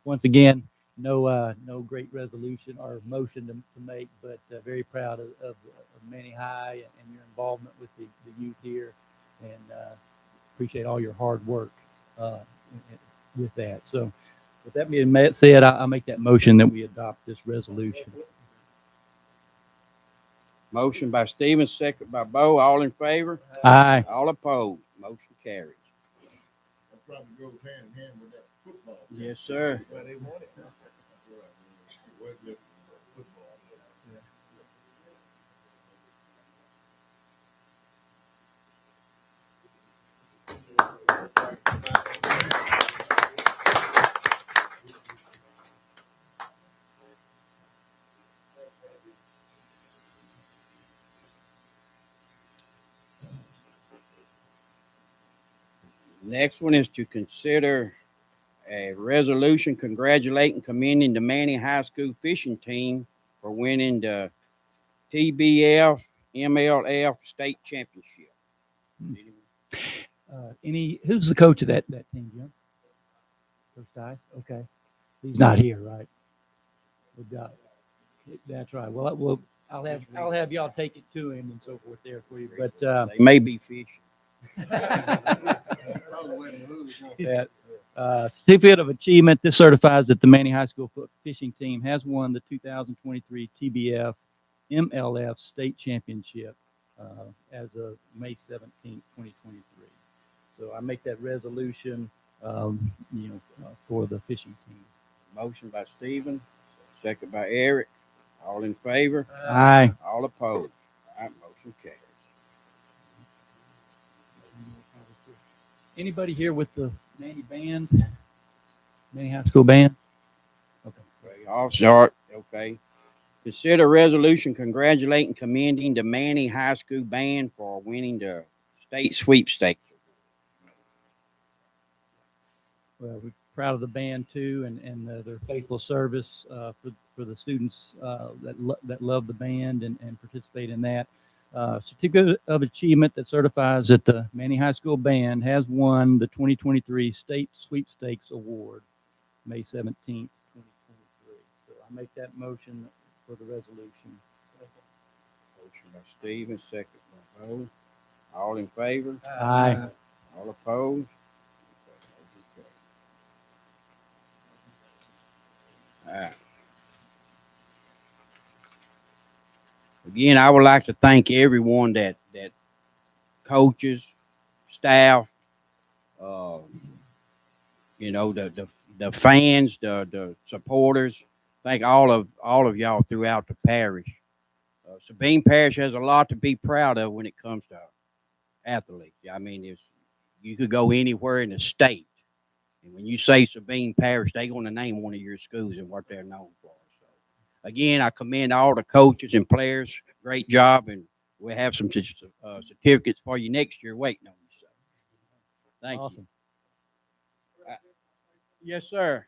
once again, no great resolution or motion to make, but very proud of Manny High and your involvement with the youth here, and appreciate all your hard work with that. So with that being said, I'll make that motion that we adopt this resolution. Motion by Stevens, second by Bo. All in favor? Aye. All opposed? Motion carries. That probably goes hand in hand with that football. Yes, sir. That's why they want it. That's right. Weightlifting, football. Next one is to consider a resolution congratulating, commending the Manning High School fishing team for winning the TBF MLF state championship. Who's the coach of that team, Jim? Coach Dice? Okay. He's not here, right? That's right. Well, I'll have y'all take it to him and so forth there for you. But They may be fishing. Yeah. Certificate of achievement. This certifies that the Manning High School fishing team has won the 2023 TBF MLF state championship. as of May 17th, 2023. So I make that resolution, for the fishing team. Motion by Stephen, second by Eric. All in favor? Aye. All opposed? All right, motion carries. Anybody here with the Manny band? Manny High School band? Okay, I'll start. Okay. Consider resolution congratulating, commending the Manny High School band for winning the state sweepstakes. Well, we're proud of the band too, and their faithful service for the students that love the band and participate in that. Certificate of achievement that certifies that the Manny High School band has won the 2023 State Sweepstakes Award, May 17th, 2023. So I make that motion for the resolution. Motion by Stephen, second by Bo. All in favor? Aye. All opposed? All right. Again, I would like to thank everyone that coaches, staff, the fans, the supporters. Thank all of y'all throughout the parish. Sabine Parish has a lot to be proud of when it comes to athletes. I mean, you could go anywhere in the state, and when you say Sabine Parish, they're going to name one of your schools and what they're known for. So, again, I commend all the coaches and players. Great job, and we'll have some certificates for you next year waiting on you. So, thank Awesome. you. Yes, sir.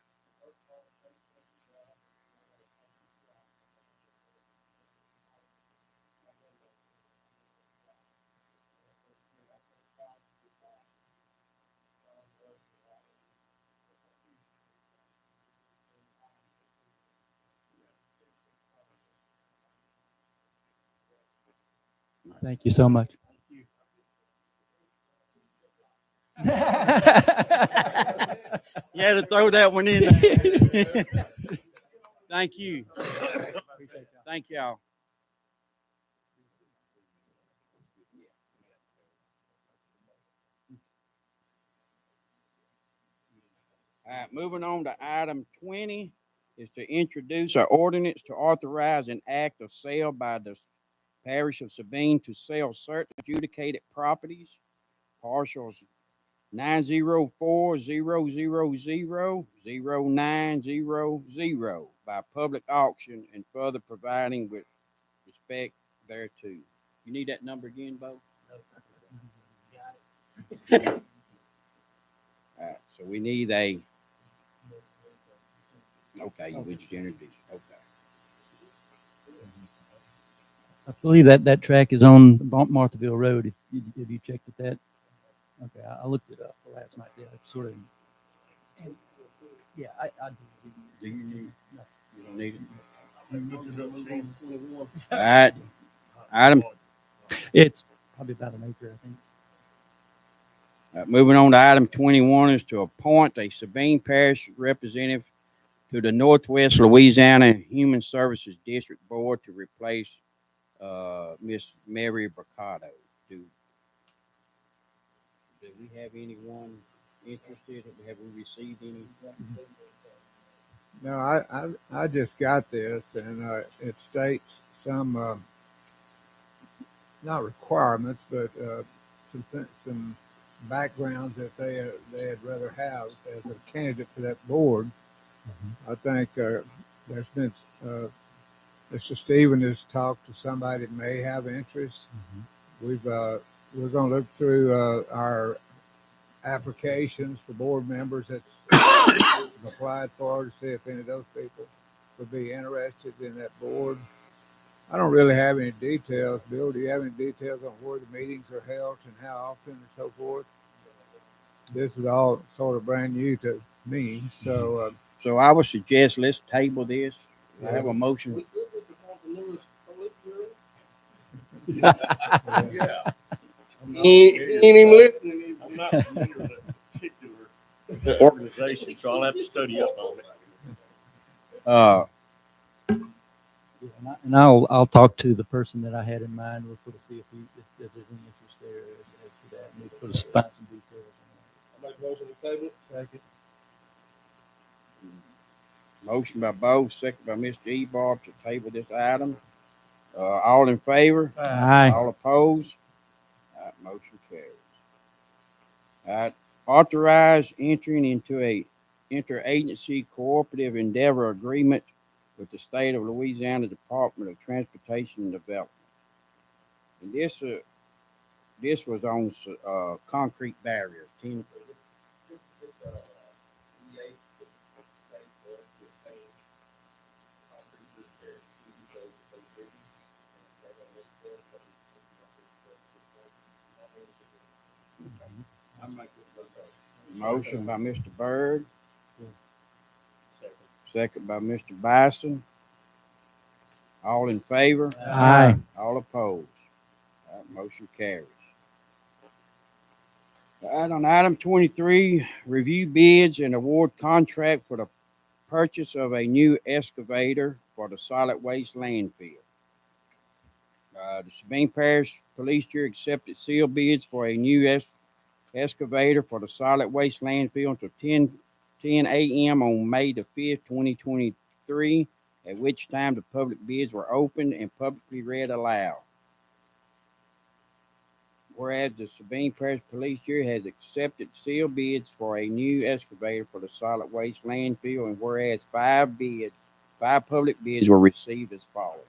Thank you so much. You had to throw that one in there. Thank you. Thank y'all. All right, moving on to item 20 is to introduce an ordinance to authorize an act of sale by the parish of Sabine to sell certain adjudicated properties, parcels 904-000-0900 by public auction and further providing with respect thereto. You need that number again, Bo? All right, so we need a. Okay, we just introduced. Okay. I believe that track is on Marthaville Road. If you checked at that, okay, I looked it up last night. Yeah, it's sort of. Yeah, I do. Do you need? No. You don't need it. All right. Item. It's probably about an acre, I think. Moving on to item 21 is to appoint a Sabine Parish representative to the Northwest Louisiana Human Services District Board to replace Miss Mary Bricado. Do we have anyone interested? Have we received any? No, I just got this, and it states some not requirements, but some backgrounds that they'd rather have as a candidate for that board. Mm-hmm. I think there's been Mr. Stephen has talked to somebody that may have interest. Mm-hmm. We're going to look through our applications for board members that's applied for to see if any of those people would be interested in that board. I don't really have any details. Bill, do you have any details on where the meetings are held and how often and so forth? This is all sort of brand new to me, so. So I would suggest let's table this. I have a motion. Yeah. He ain't even listening. I'm not familiar with that particular organization, so I'll have to study up on it. And I'll talk to the person that I had in mind. We'll sort of see if for the find some details. I make a motion to table. Second. Motion by Bo, second by Mr. Ebar to table this item. All in favor? Aye. All opposed? Motion carries. Authorize entering into a interagency cooperative endeavor agreement with the state of Louisiana Department of Transportation and Development. And this was on concrete barriers. Motion by Mr. Byrd. Second by Mr. Bison. All in favor? Aye. All opposed? Motion carries. On item 23, review bids and award contract for the purchase of a new excavator for the solid waste landfill. The Sabine Parish Police Jury accepted sealed bids for a new excavator for the solid waste landfill until 10 a.m. on May the 5th, 2023, at which time the public bids were opened and publicly read aloud. Whereas the Sabine Parish Police Jury has accepted sealed bids for a new excavator for the solid waste landfill, and whereas five public bids were received as follows.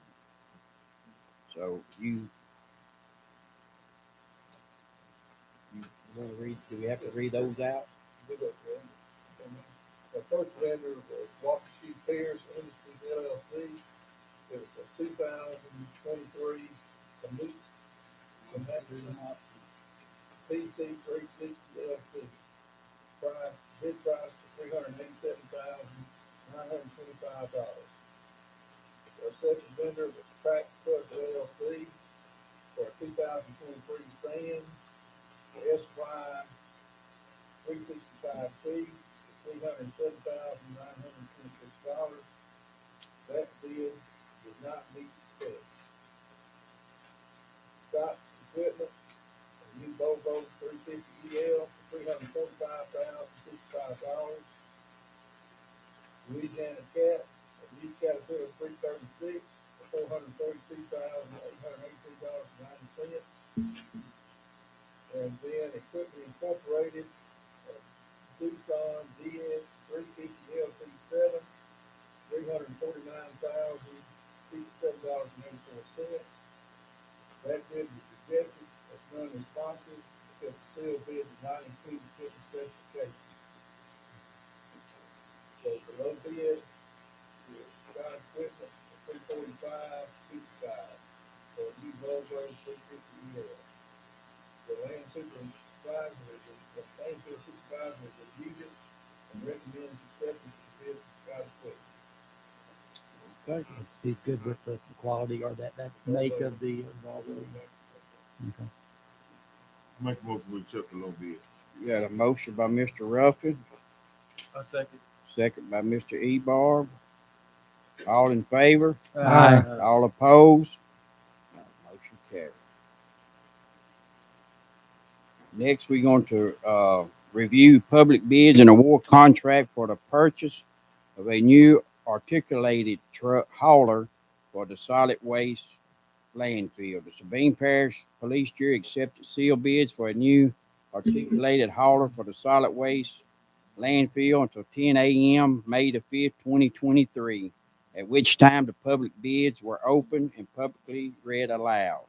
So you want to read? Do we have to read those out? The first vendor was Waukesha Pierce Industries LLC. It was a 2023 Camise PC 360 LLC. Bid price for $387,925. Our second vendor was Trax Plus LLC for a 2023 sand SY 365C. $307,926. That bid did not meet the specs. Scott Equipment, a new Volvo 350EL for $345,055. Louisiana Cat, a new Caterpillar 336 for $432,883.90. And then Equipment Incorporated, Tucson DX 350 LC7, $349,057.84. That bid was rejected as non-responsive because the sealed bid did not include the fitness specifications. So the low bid is Scott Equipment for $345.55 for a new Volvo 350EL. The land supervisor, the landfill supervisor has reviewed it and recommends acceptance of the bid from Scott Equipment. Okay. He's good with the quality or that make of the Volvo. Okay. Make a motion to accept the low bid. You got a motion by Mr. Ruffin, A second. second by Mr. Ebar. All in favor? Aye. All opposed? Motion carries. Next, we're going to review public bids and award contract for the purchase of a new articulated truck hauler for the solid waste landfill. The Sabine Parish Police Jury accepted sealed bids for a new articulated hauler for the solid waste landfill until 10 a.m. May the 5th, 2023, at which time the public bids were opened and publicly read aloud.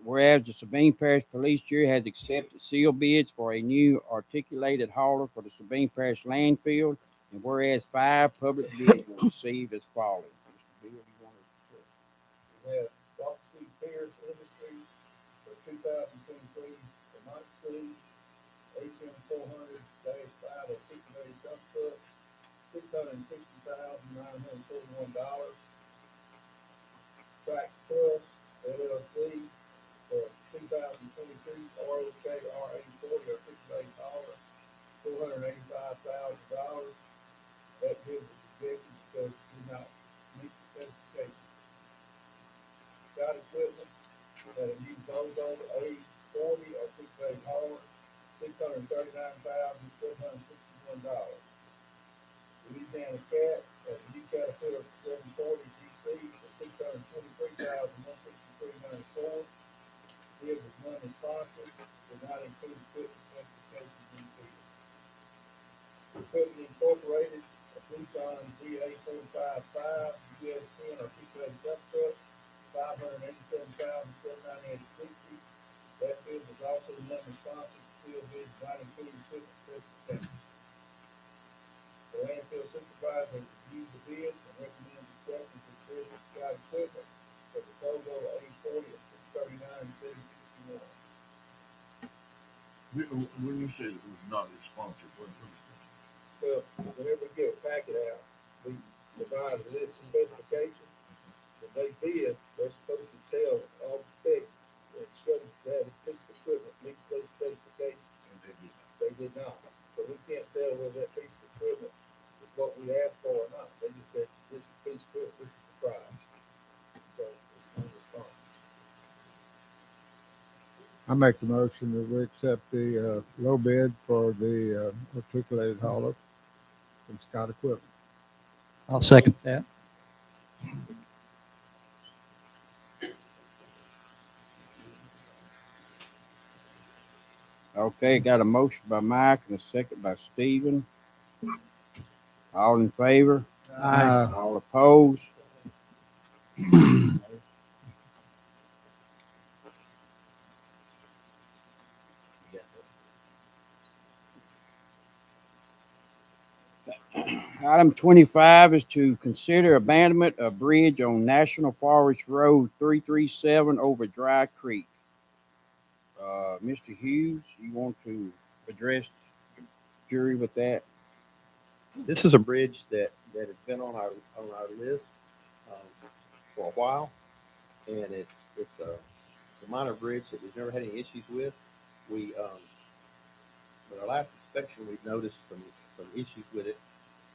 Whereas the Sabine Parish Police Jury has accepted sealed bids for a new articulated hauler for the Sabine Parish landfill, and whereas five public bids were received as follows. Mr. Bill, you want to? We have Waukesha Pierce Industries for 2023 Camise HM 400-5 articulated dump truck, $660,941. Trax Plus LLC for 2023 ROK RA40 articulated hauler, $485,000. That bid was rejected because it did not meet the specifications. Scott Equipment had a new Volvo A40 articulated $6,961. Louisiana Cat, new Caterpillar 740 GC for $623,163.94. Bid was non-responsive, did not include equipment specifications in the bid. Equipment Incorporated, a Tucson DA 455 US 10 or P-Code dump truck, $587,798.60. That bid was also non-responsive. The sealed bid did not include equipment specifications. The landfill supervisor reviewed the bids and recommends acceptance of bid from Scott Equipment for the Togo A40 at $639,761. When you say it was not responsive, what? Well, whenever we get a packet out, we provide a list of specifications. When they bid, they're supposed to tell all the specs that show that a piece of equipment meets those specifications. And they did not. They did not. So we can't tell whether that piece of equipment is what we asked for or not. They just said, this is a piece of equipment, this is the price. So it's non-responsive. I make the motion that we accept the low bid for the articulated hauler from Scott Equipment. I'll second that. Okay, got a motion by Mike and a second by Stephen. All in favor? Aye. All opposed? Item 25 is to consider abandonment of bridge on National Forest Road 337 over Dry Creek. Mr. Hughes, you want to address the jury with that? This is a bridge that has been on our list for a while, and it's a minor bridge that we've never had any issues with. With our last inspection, we've noticed some issues with it,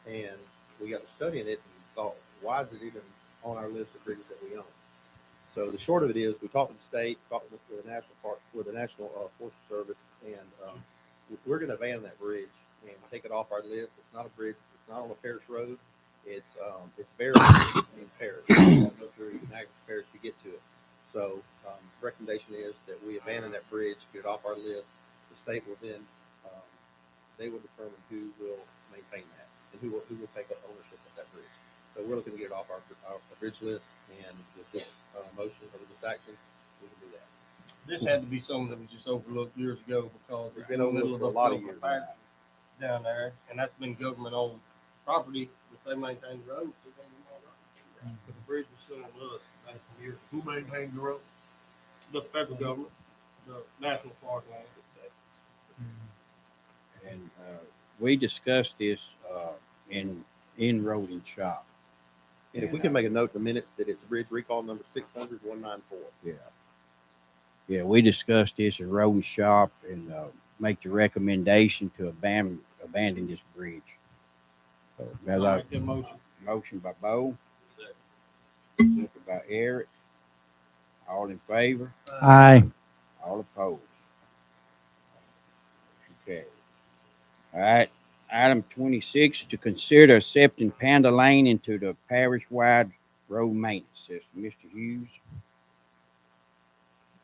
and we got to studying it and thought, why is it even on our list of bridges that we own? So the short of it is, we talked with the state, talked with the National Forest Service, and we're going to abandon that bridge and take it off our list. It's not a bridge. It's not on a parish road. It's buried in parish. You have to go through Niagara Parish to get to it. So recommendation is that we abandon that bridge, get it off our list. The state will then they will determine who will maintain that and who will take up ownership of that bridge. So we're looking to get it off our bridge list, and with this motion or with this action, we can do that. This had to be something that was just overlooked years ago because It's been overlooked for a lot of years down there, and that's been government-owned property. If they maintain the road, they're going to be all right. But the bridge was still on us back some years. Who maintained the road? The federal government, the National Park Land. And we discussed this in Road and Shop. And if we can make a note in the minutes that it's bridge recall number 600-194. Yeah, we discussed this in Road and Shop and make the recommendation to abandon this bridge. So, I'll make that motion. motion by Bo, second by Eric. All in favor? Aye. All opposed? Okay. All right. Item 26, to consider accepting Panda Lane into the parish-wide road maintenance system. Mr. Hughes?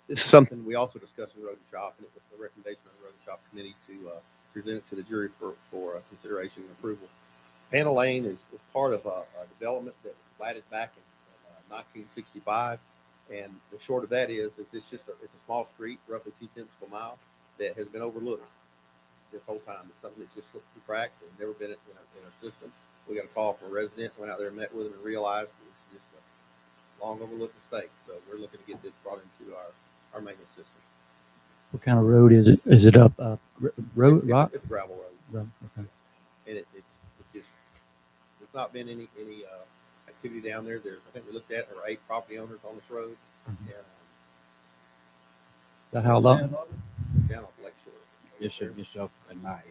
This is something we also discussed in Road and Shop, and it was a recommendation of the Road and Shop Committee to present it to the jury for consideration and approval. Panda Lane is part of a development that was platted back in 1965, and the short of that is it's a small street, roughly 2/10 of a mile, that has been overlooked this whole time. It's something that's just slipped through cracks and never been in our system. We got a call from a resident, went out there and met with him and realized it's just a long overlooked mistake. So we're looking to get this brought into our maintenance system. What kind of road is it? Is it up road rock? It's a gravel road. Okay. And there's not been any activity down there. I think we looked at there were 8 property owners on this road. Mhm. And How long? it's down off Lake Shore. Just up in my area.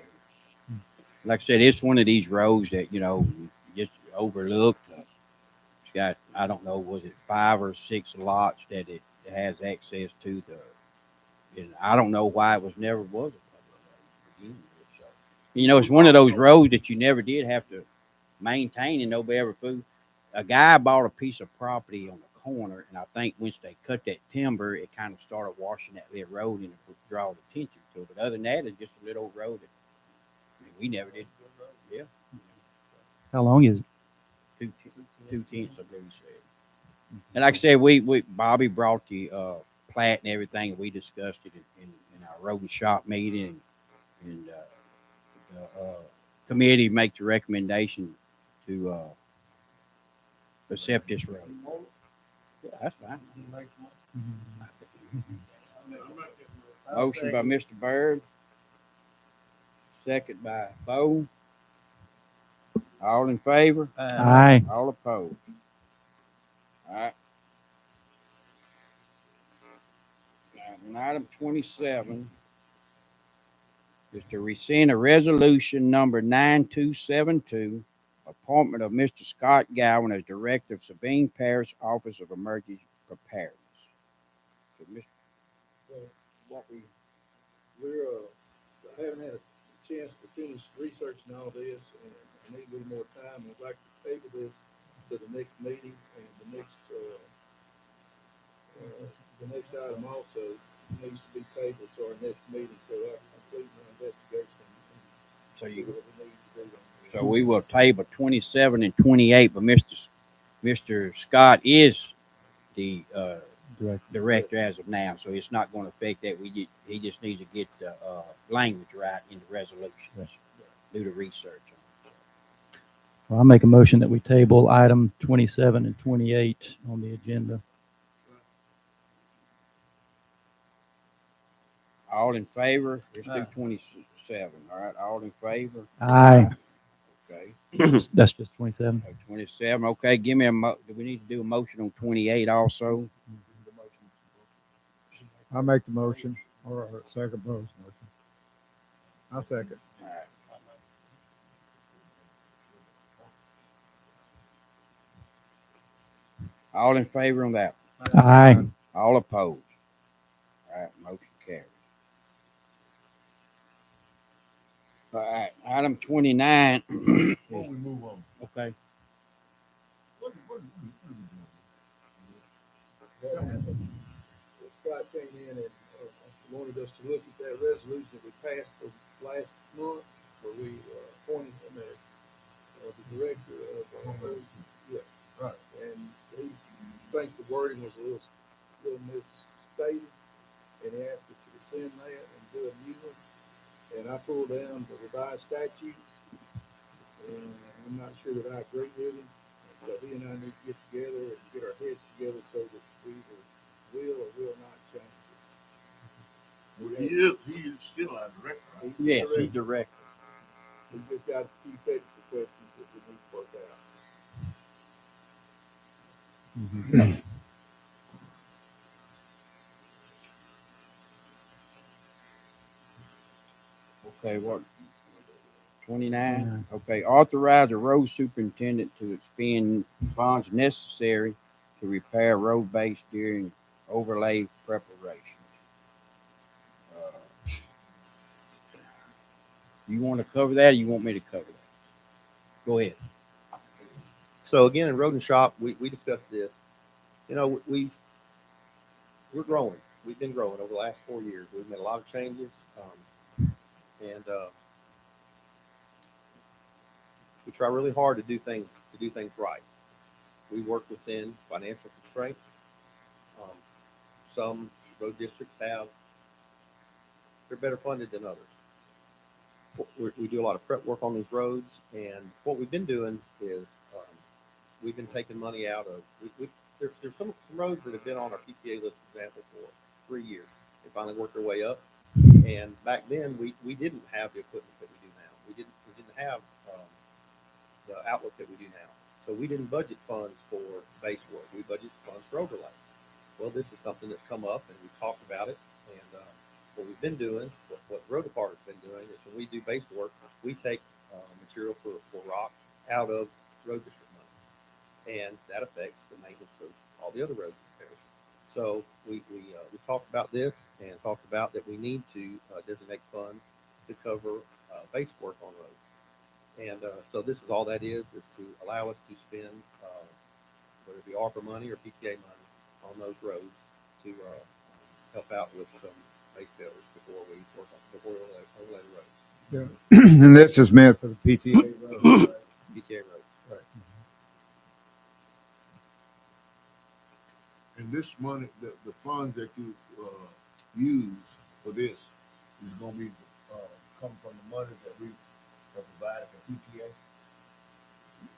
Like I said, it's one of these roads that, just overlooked. It's got, I don't know, was it 5 or 6 lots that it has access to and I don't know why it was never was a public road to begin with. So You know, it's one of those roads that you never did have to maintain and nobody ever food. A guy bought a piece of property on the corner, and I think once they cut that timber, it kind of started washing that little road and it would draw attention to it. But other than that, it's just a little road that we never did. Yeah. How long is it? Two tenths, I believe he said. And like I said, we Bobby brought the plat and everything, and we discussed it in our road and shop meeting, and the committee make the recommendation to accept this road. Yeah, that's fine. Motion by Mr. Byrd, second by Bo. All in favor? Aye. All opposed? All right. Now, on item 27 is to rescind a resolution number 9272, appointment of Mr. Scott Gowan as Director of Sabine Parish Office of Emergency Preparedness. So, Mr. I haven't had a chance to finish researching all this, and I need a little more time. I'd like to table this to the next meeting, and the next item also needs to be tabled to our next meeting, so I can complete my investigation. So you, what we need to do on this. so we will table 27 and 28, but Mr. Scott is the director as of now, so it's not going to affect that. He just needs to get the language right in the resolution. Yes. Do the research. Well, I'll make a motion that we table item 27 and 28 on the agenda. All in favor? Let's do 27. All right. All in favor? Aye. Okay. That's just 27. 27. Okay. Give me do we need to do a motion on 28 also? I make the motion, or second motion. I second. All right. All in favor on that? Aye. All opposed? All right. Motion carries. All right. Item 29. Before we move on, Okay. Scott came in and wanted us to look at that resolution that we passed last month, where we appointed him as the director of yeah. Right. And he thinks the wording was a little misstated, and he asked us to rescind that and do a new one. And I pulled down the revised statutes, and I'm not sure that I agree with him. So he and I need to get together and get our heads together so that we either will or will not change it. well, he is still our director, right? Yes, he's director. We just got a few technical questions that we need to work out. Okay, what? 29? Okay, authorize the road superintendent to expend funds necessary to repair road base during overlay preparation. You want to cover that, or you want me to cover that? Go ahead. So again, in Road and Shop, we discussed this. You know, we're growing. We've been growing over the last 4 years. We've made a lot of changes, and we try really hard to do things right. We work within financial constraints. Some road districts they're better funded than others. We do a lot of prep work on these roads, and what we've been doing is we've been taking money out of. There's some roads that have been on our PPA list, for example, for 3 years. They finally worked their way up, and back then we didn't have the equipment that we do now. We didn't have the outlook that we do now. So we didn't budget funds for base work. We budgeted funds for overlay. Well, this is something that's come up, and we've talked about it. And what we've been doing, what the road department's been doing, is when we do base work, we take material for rock out of road district money, and that affects the maintenance of all the other roads in the parish. So we talked about this and talked about that we need to designate funds to cover base work on roads. And so this is all that is to allow us to spend, whether it be ARPA money or PTA money on those roads to help out with some base failures before we overlay the roads. Yeah. And this is meant for the PTA roads, right? PTA roads. Right. And this money, the funds that you use for this is going to be come from the money that we have provided for PTA.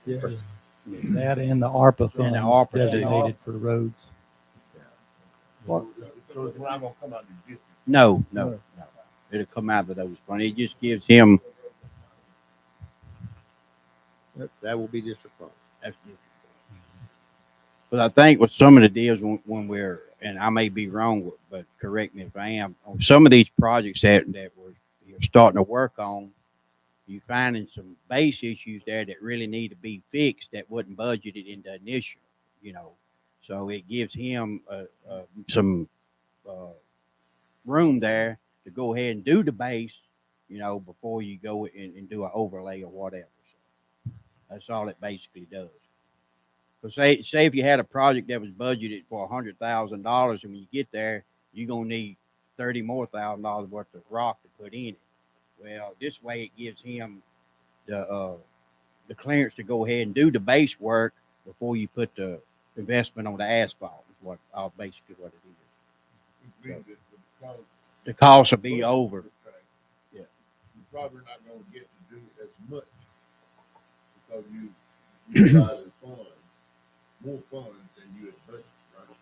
Yes. That and the ARPA And the funds ARPA, designated for the roads. So it's not going to come out of the district. No. It'll come out of those funds. It just gives him. That will be district funds. But I think with some of the deals when we're, and I may be wrong, but correct me if I am, on some of these projects that we're starting to work on, you finding some base issues there that really need to be fixed that wasn't budgeted in the initial, So it gives him some room there to go ahead and do the base, before you go and do an overlay or whatever. So that's all it basically does. So say if you had a project that was budgeted for $100,000, and when you get there, you're gonna need $30,000 more worth of rock to put in it. Well, this way it gives him the clearance to go ahead and do the base work before you put the investment on the asphalt. Is basically what it is. So, the cost will be over. Yeah, you're probably not going to get to do as much because you provided funds, more funds than you had budgeted, right?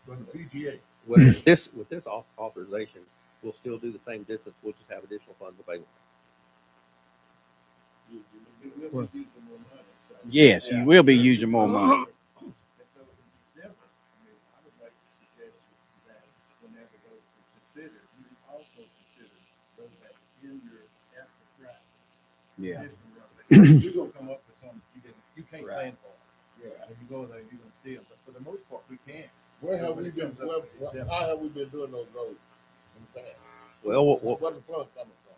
From the PTA. With this authorization, we'll still do the same distance. We'll just have additional funds available. Yes, you will be using more money. Yeah. You're gonna come up with something you can't plan for. Yeah. When you go there, you're gonna see them, but for the most part, we can. How have we been doing those roads in the past? Well, Where the funds coming from?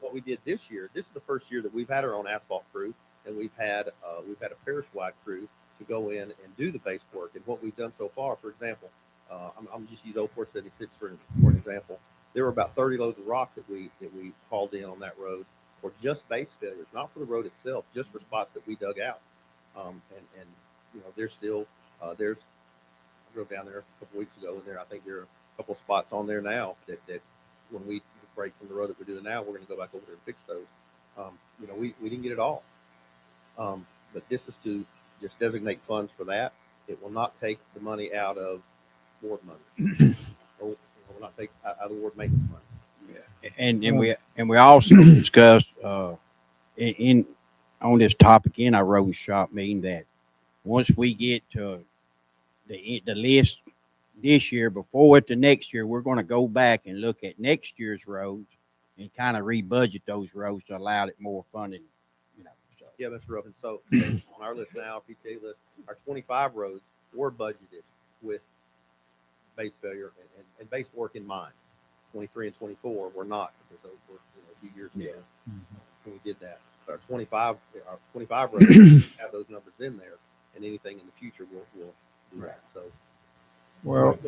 what we did this year. This is the first year that we've had our own asphalt crew, and we've had a parish-wide crew to go in and do the base work. And what we've done so far, for example, I'm just use 0476 for an example. There were about 30 loads of rock that we hauled in on that road for just base failures, not for the road itself, just for spots that we dug out. And there's still I drove down there a couple weeks ago, and I think there are a couple spots on there now that when we break from the road that we're doing now, we're going to go back over there and fix those. We didn't get it all, but this is to just designate funds for that. It will not take the money out of ward money, or will not take out of the ward maintenance money. Yeah. And we also discussed in on this topic in our road shop meeting that once we get to the list this year, before it to next year, we're going to go back and look at next year's roads and kind of rebudget those roads to allow it more funding. So. Yeah, Mr. Ruffin. So on our list now, PTA list, our 25 roads were budgeted with base failure and base work in mind. 23 and 24 were not, because those were a few years ago when we did that. But our 25 roads have those numbers in there, and anything in the future we'll do that. So. Well,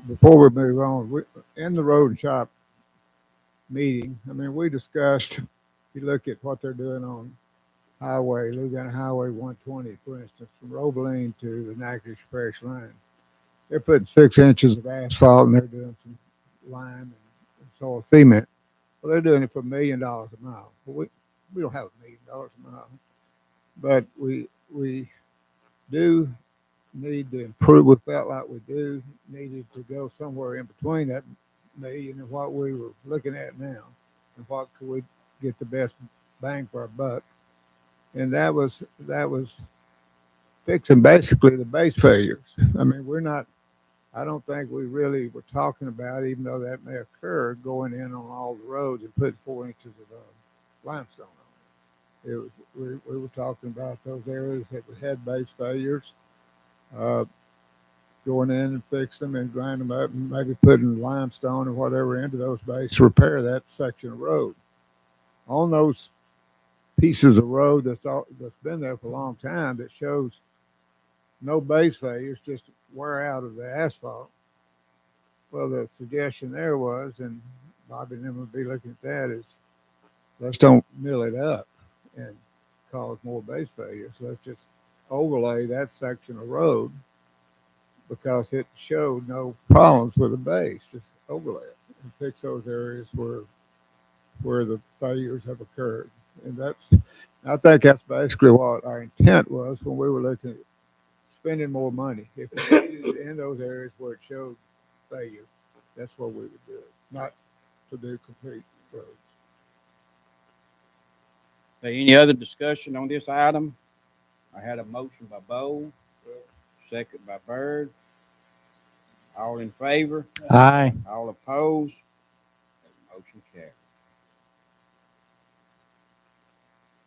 before we move on, in the road shop meeting, we discussed, if you look at what they're doing on Louisiana Highway 120, for instance, from Roebling to the Natchitoches Parish line, they're putting 6 inches of asphalt and they're doing some lime and soil cement. Well, they're doing it for $1 million a mile. But we don't have $1 million a mile, but we do need to improve. We felt like we needed to go somewhere in between that million and what we were looking at now, and what could we get the best bang for our buck. And that was fixing basically the base failures. I don't think we really were talking about, even though that may occur, going in on all the roads and putting 4 inches of limestone on it. We were talking about those areas that we had base failures, going in and fix them and grind them up and maybe putting limestone or whatever into those bays to repair that section of road. On those pieces of road that's been there for a long time that shows no base failures, just wear out of the asphalt. Well, the suggestion there was, and Bobby and them would be looking at that, is let's don't mill it up and cause more base failures. Let's just overlay that section of road because it showed no problems with the base. Just overlay it and fix those areas where the failures have occurred. And I think that's basically what our intent was when we were looking at spending more money. If we needed it in those areas where it showed failure, that's where we would do it, not to do complete roads. Any other discussion on this item? I had a motion by Bo, second by Bird. All in favor? Aye. All opposed? Motion carried.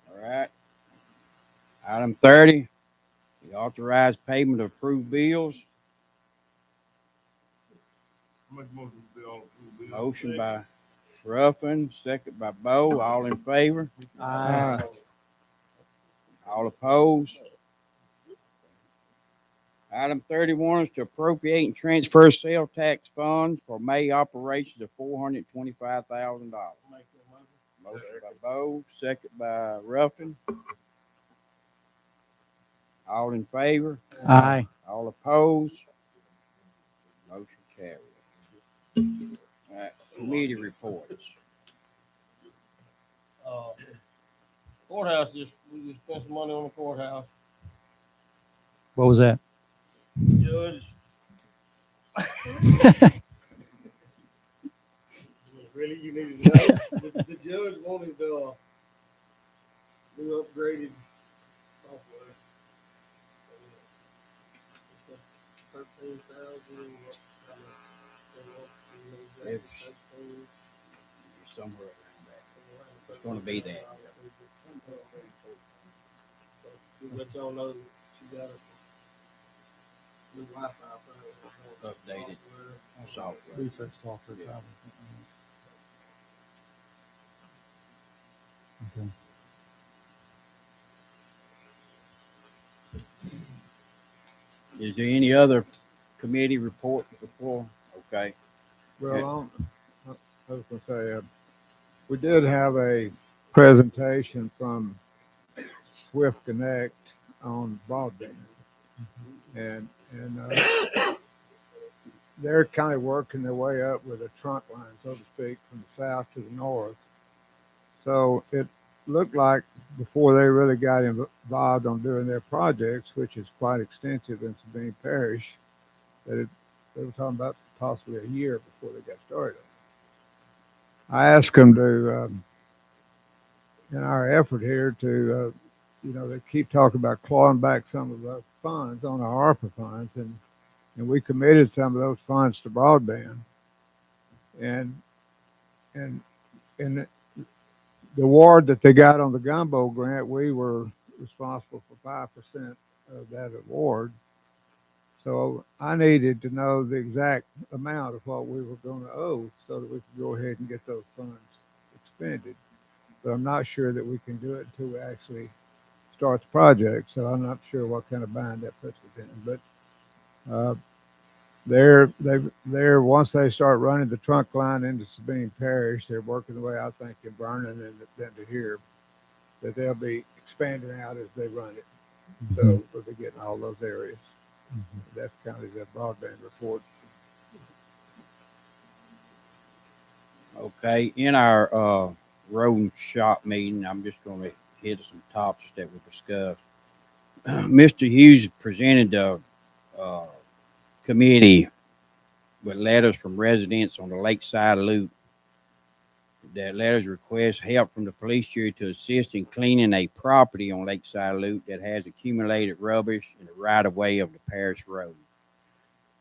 All right. Item 30, the authorized payment of approved bills. Motion by Ruffin, second by Bo. All in favor? Aye. All opposed? Item 31 is to appropriate and transfer sales tax funds for May operations of $425,000. Motion by Bo, second by Ruffin. All in favor? Aye. All opposed? Motion carried. All right, committee reports. Courthouse, we just spent some money on the courthouse. What was that? Judge. Really, you needed to know? The judge wanted new upgraded software. 13,000. Somewhere around that. It's going to be that. Let y'all know that she got a new Wi-Fi Updated software. Research software. Yeah. Okay. Is there any other committee report before? Okay. Well, I was going to say, we did have a presentation from Swift Connect on broadband, and they're kind of working their way up with a trunk line, so to speak, from the south to the north. So it looked like before they really got involved on doing their projects, which is quite extensive in Sabine Parish, that they were talking about possibly a year before they got started. I asked them to, in our effort here to, they keep talking about clawing back some of the funds on our ARPA funds, and we committed some of those funds to broadband. And the award that they got on the Gumbo grant, we were responsible for 5% of that award. So I needed to know the exact amount of what we were going to owe so that we could go ahead and get those funds expended. But I'm not sure that we can do it until we actually start the project. So I'm not sure what kind of bind that puts us in. But they're once they start running the trunk line into Sabine Parish, they're working the way I think in Vernon and then to here, that they'll be expanding out as they run it. Mm-hmm. So we'll be getting all those areas. Mm-hmm. That's kind of the broadband report. Okay, in our road and shop meeting, I'm just going to hit some topics that we discussed. Mr. Hughes presented the committee with letters from residents on the Lakeside Loop. That letters request help from the police chief to assist in cleaning a property on Lakeside Loop that has accumulated rubbish in the right-of-way of the parish road.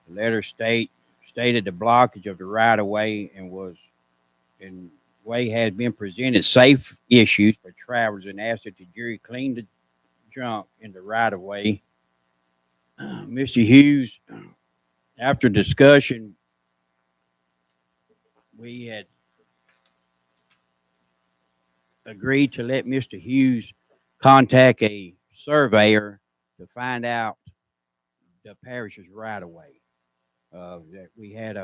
The letter stated the blockage of the right-of-way has been presented safe issues for travelers and asked that the jury clean the junk in the right-of-way. Mr. Hughes after discussion, we had agreed to let Mr. Hughes contact a surveyor to find out the parish's right of way. That we had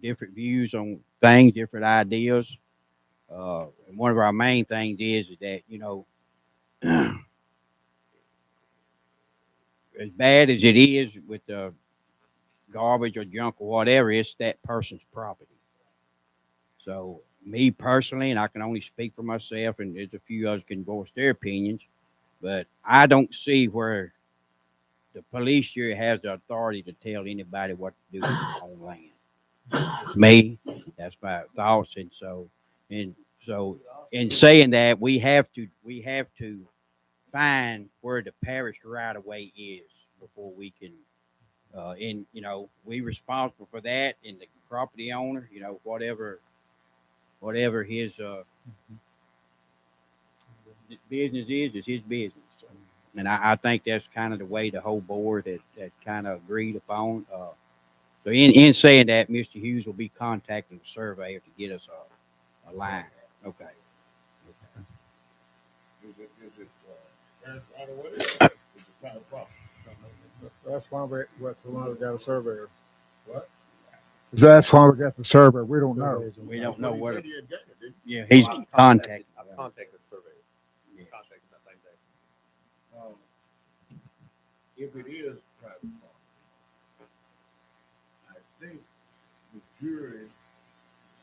different views on things, different ideas. And one of our main things is that, as bad as it is with the garbage or junk or whatever, it's that person's property. So me personally, and I can only speak for myself, and there's a few others can voice their opinions, but I don't see where the police here has the authority to tell anybody what to do with their own land. It's me, that's my thoughts, and so in saying that, we have to find where the parish right of way is before we can. We responsible for that, and the property owner, whatever his business is his business. And I think that's kind of the way the whole board that kind of agreed upon. So in saying that, Mr. Hughes will be contacting the surveyor to get us a line. Okay. Is it, right away? Is it private property? That's why what's the one we got a surveyor. What? That's why we got the surveyor. We don't know. We don't know He what. said he had gotten it, didn't Yeah, he's contacting. I've contacted the surveyor. Contacted that same day. he? If it is private property, I think the jury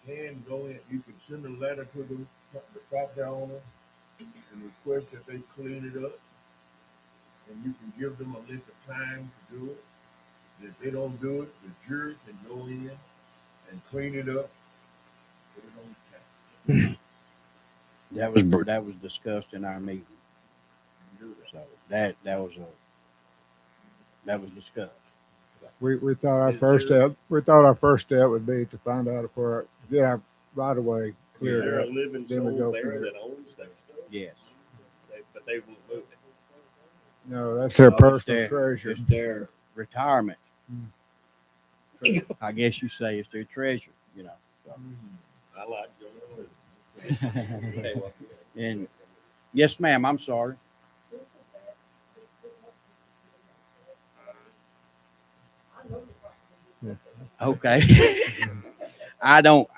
can go in, you can send a letter to the property owner and request that they clean it up. And you can give them a list of time to do it. And if they don't do it, the jury can go in and clean it up. Put it on tax. That was discussed in our meeting. So that was discussed. We thought our first step would be to find out if we're get our right of way Is cleared there a up. living Then we soul go there from there. that owns that stuff? Yes. But they won't move it. No, that's their No, personal treasure. It's their retirement. Mm. I guess you say it's their treasure, So. I like going. And yes, ma'am, I'm sorry. Okay. I don't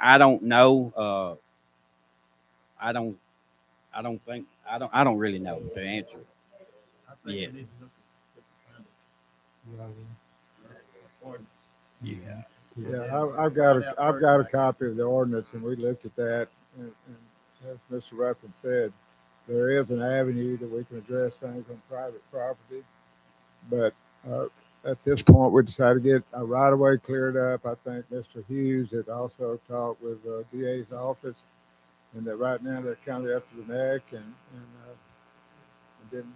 know. I don't really know the answer. Yeah. Yeah. Yeah, I've got a copy of the ordinance, and we looked at that, and as Mr. Ruffin said, there is an avenue that we can address things on private property, but at this point, we decided to get a right of way cleared up. I think Mr. Hughes had also talked with the DA's office, and that right now they're kind of up to the neck, and then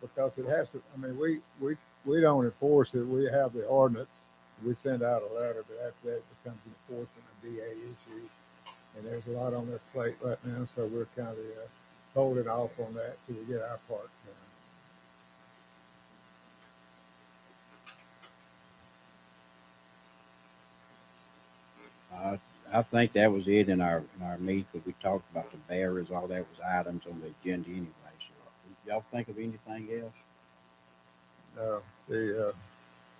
because it has to, I mean, we don't enforce it. We have the ordinance. We send out a letter, but after that it becomes an enforcement of DA issue, and there's a lot on their plate right now, so we're kind of holding off on that till we get our part done. I think that was it in our meeting, because we talked about the barriers, all that was items on the agenda anyway. So y'all think of anything else?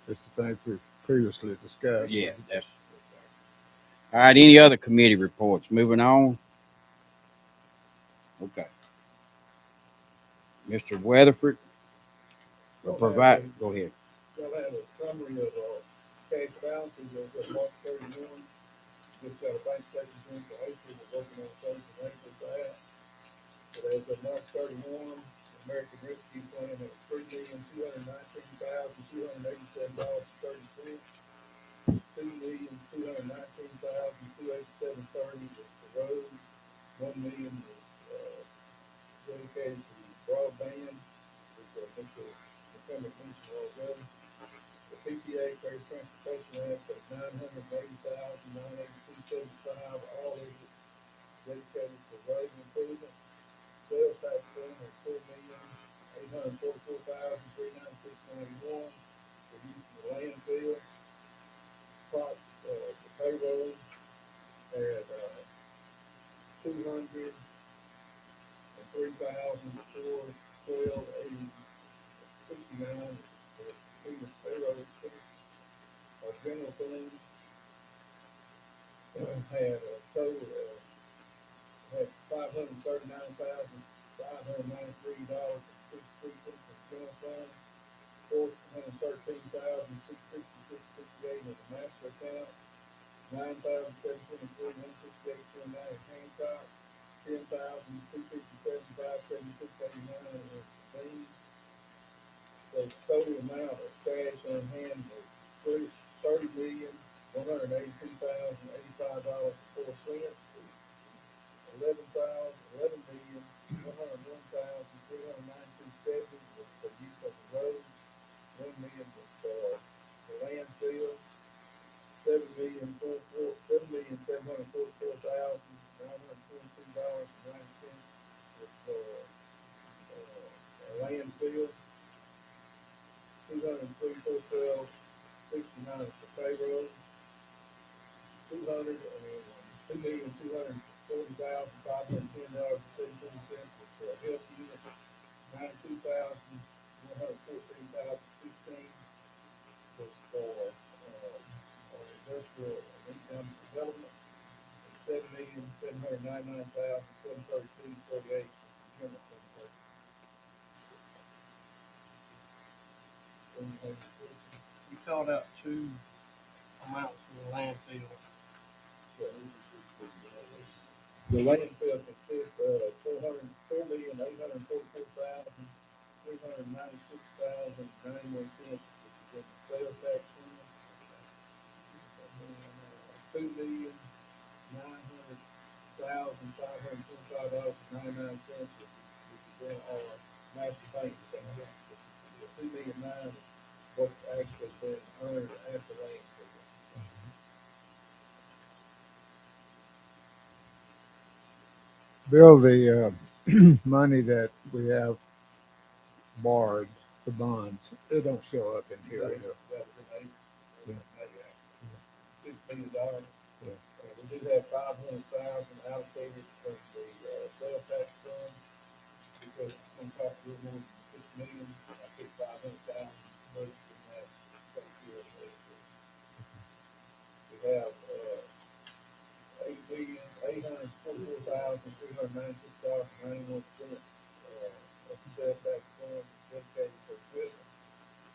It's the things we've previously discussed. Yeah, that's all right. Any other committee reports? Moving on. Okay. Mr. Weatherford, will provide. Go ahead. Y'all have a summary of cash balances as of March 31. Just got a bank statement in for April. We're working on closing April's out. But as of March 31, the American Rescue Plan has $3,219,287.30. $2,219,287.30 is the roads. $1 million is dedicated to broadband, which I think the incumbent mentioned already. The PTA, Fair Transportation Act, is $980,982.75. All of it dedicated to road improvement. Sales tax fund is $4,844,396.91 for use in the landfill. $2,412.69 for FEMA payroll expense. Our general fund had a total of, had $539,593.53 in general fund, 413,666.68 in the master account, 168.29 in Hancock, 10,257,576.89 in Sabine. So the total amount of cash on hand was $30,182,085.04. $11,101,392.70 was for use of the roads. $1 million was for the landfill. $7,744,922.90 was for landfill. 203,412.69 for payroll. 2,240,510.32 was for a health unit. 92,114.15 was for industrial and economic development. And 7,799,732.48 general fund purposes. You called out two amounts for the landfill. The landfill consists of 4,844,396.91, which is in the sales tax fund. $2,900,525.99, which is in our master bank account. The 2,000,009 is what's actually been earned after landfill. Bill, the money that we have borrowed, the bonds, they don't show up in here. That was in April. $6 million. Yeah. We do have 500,000 allocated from the sales tax fund because it's going to cost a little more than 6 million. I put 500,000 budget in that to take care of this. We have 8,844,396.91 of the sales tax fund dedicated for equipment.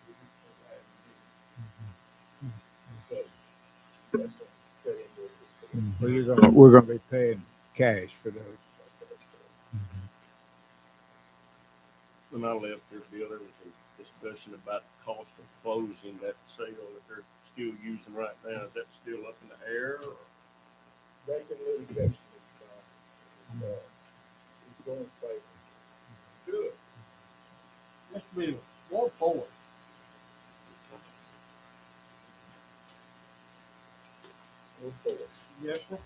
We just don't have any. So that's going to cut into it. Well, we're gonna be paying cash for those. When I left there, Bill, there was a discussion about the cost of closing that sale that they're still using right now. Is that still up in the air? Or? That's in litigation. It's going to favor. Good. Mr. Bill, Ward 4. Yes, sir.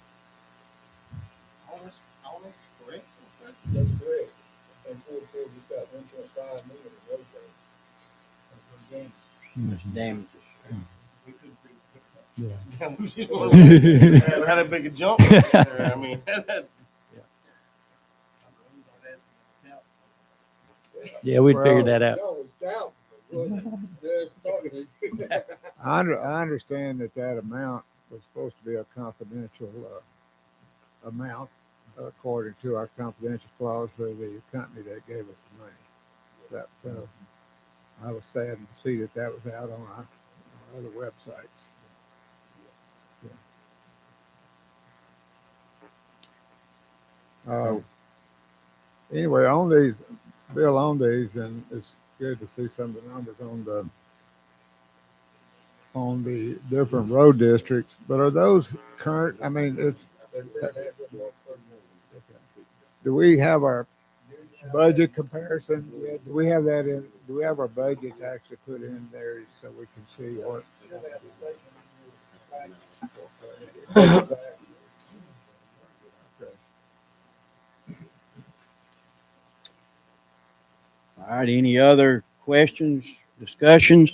All this correct? That's correct. And Ford just got 1.5 million in road damage. Much damage. We could be. Yeah. We just want to had a big jump there. I mean, Yeah, we'd Well, figure that out. I understand that amount was supposed to be a confidential amount according to our confidential clause for the company that gave us the money. So I was saddened to see that was out on our other websites. Anyway, on these, Bill, on these, and it's good to see some of the numbers on the different road districts. But are those current? I mean, do we have our budget comparison yet? Do we have that in? Do we have our budgets actually put in there so we can see what? All right, any other questions, discussions?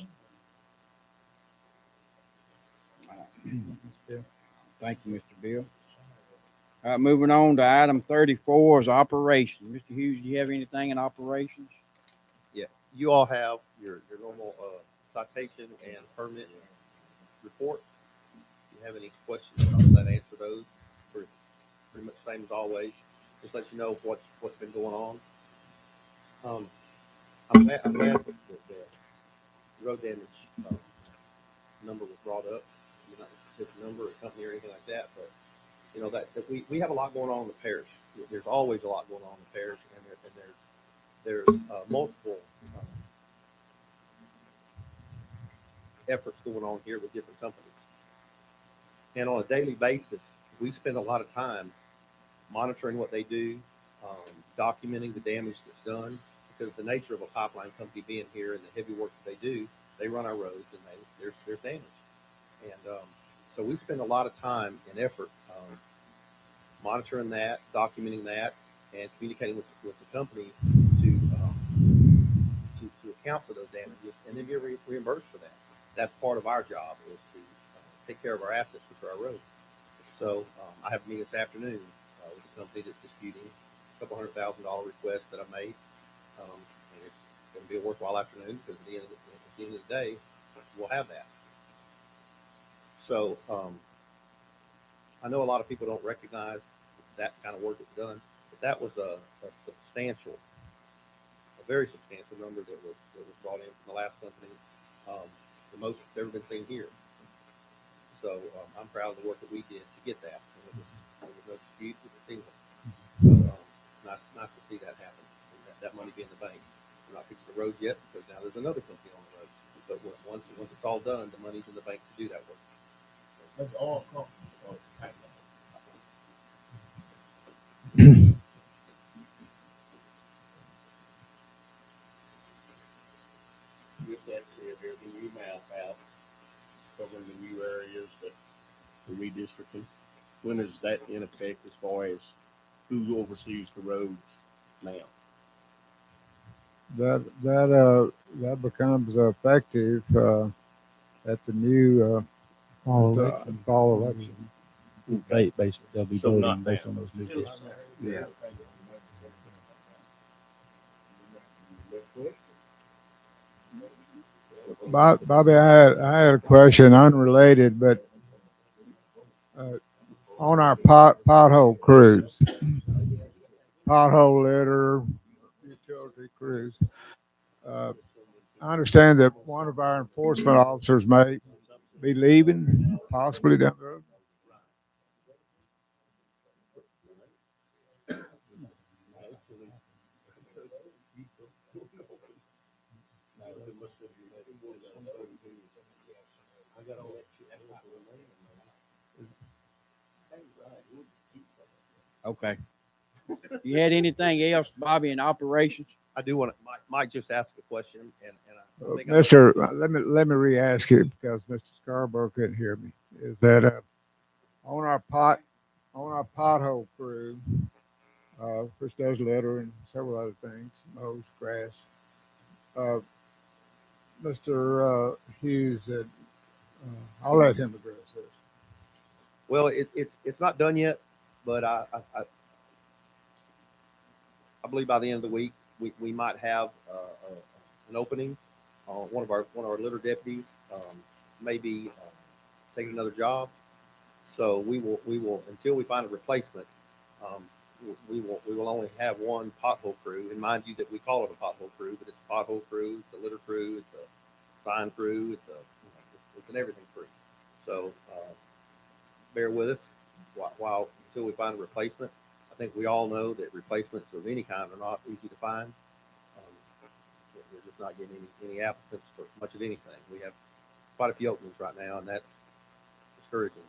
Thank you, Mr. Bill. All right, moving on to item 34 is operations. Mr. Hughes, do you have anything in operations? Yeah, you all have your normal citation and permit report. If you have any questions, I'll let answer those. Pretty much same as always. Just let you know what's been going on. I'm glad that the road damage number was brought up. I mean, not a specific number or company or anything like that, but you know that we have a lot going on in the parish. There's always a lot going on in the parish, and there's multiple efforts going on here with different companies. And on a daily basis, we spend a lot of time monitoring what they do, documenting the damage that's done, because the nature of a pipeline company being here and the heavy work that they do, they run our roads and there's damage. And so we spend a lot of time and effort monitoring that, documenting that, and communicating with the companies to account for those damages and then get reimbursed for that. That's part of our job, is to take care of our assets, which are our roads. So I have a meeting this afternoon with the company that's disputing a couple $100,000 request that I made, and it's going to be a worthwhile afternoon, because at the end of the day, we'll have that. So I know a lot of people don't recognize that kind of work that's done, but that was a very substantial number that was brought in from the last company, the most that's ever been seen here. So I'm proud of the work that we did to get that, and there was no dispute with the singles. So nice to see that happen, and that money be in the bank. We're not fixing the roads yet, because now there's another company on the road. But once it's all done, the money's in the bank to do that work. That's all companies are pipeline. With that said, there's a new map out covering the new areas that we're redistricting. When is that in effect, as far as who oversees the roads now? That becomes effective at the new Fall the election. fall election. Basically, they'll be So voting not based now. on those new Still districts. not now. Yeah. Bobby, I had a question unrelated, but on our pothole crews, pothole litter, utility crews. I understand that one of our enforcement officers may be leaving, possibly down the road. Okay. You had anything else, Bobby, in operations? I do want to, Mike just asked a question, and I think Mister, let me re-ask you, because Mr. Scarborough couldn't hear me. Is that on our pothole crew, which does litter and several other things, mows grass. Mr. Hughes said, I'll let him address this. well, it's not done yet, but I believe by the end of the week we might have an opening. One of our litter deputies maybe taking another job. So we will until we find a replacement. We will only have one pothole crew. And mind you, that we call it a pothole crew, but it's a pothole crew, it's a litter crew, it's a sign crew, it's an everything crew. So bear with us while until we find a replacement. I think we all know that replacements of any kind are not easy to find. We're just not getting any applicants for much of anything. We have quite a few openings right now, and that's discouraging.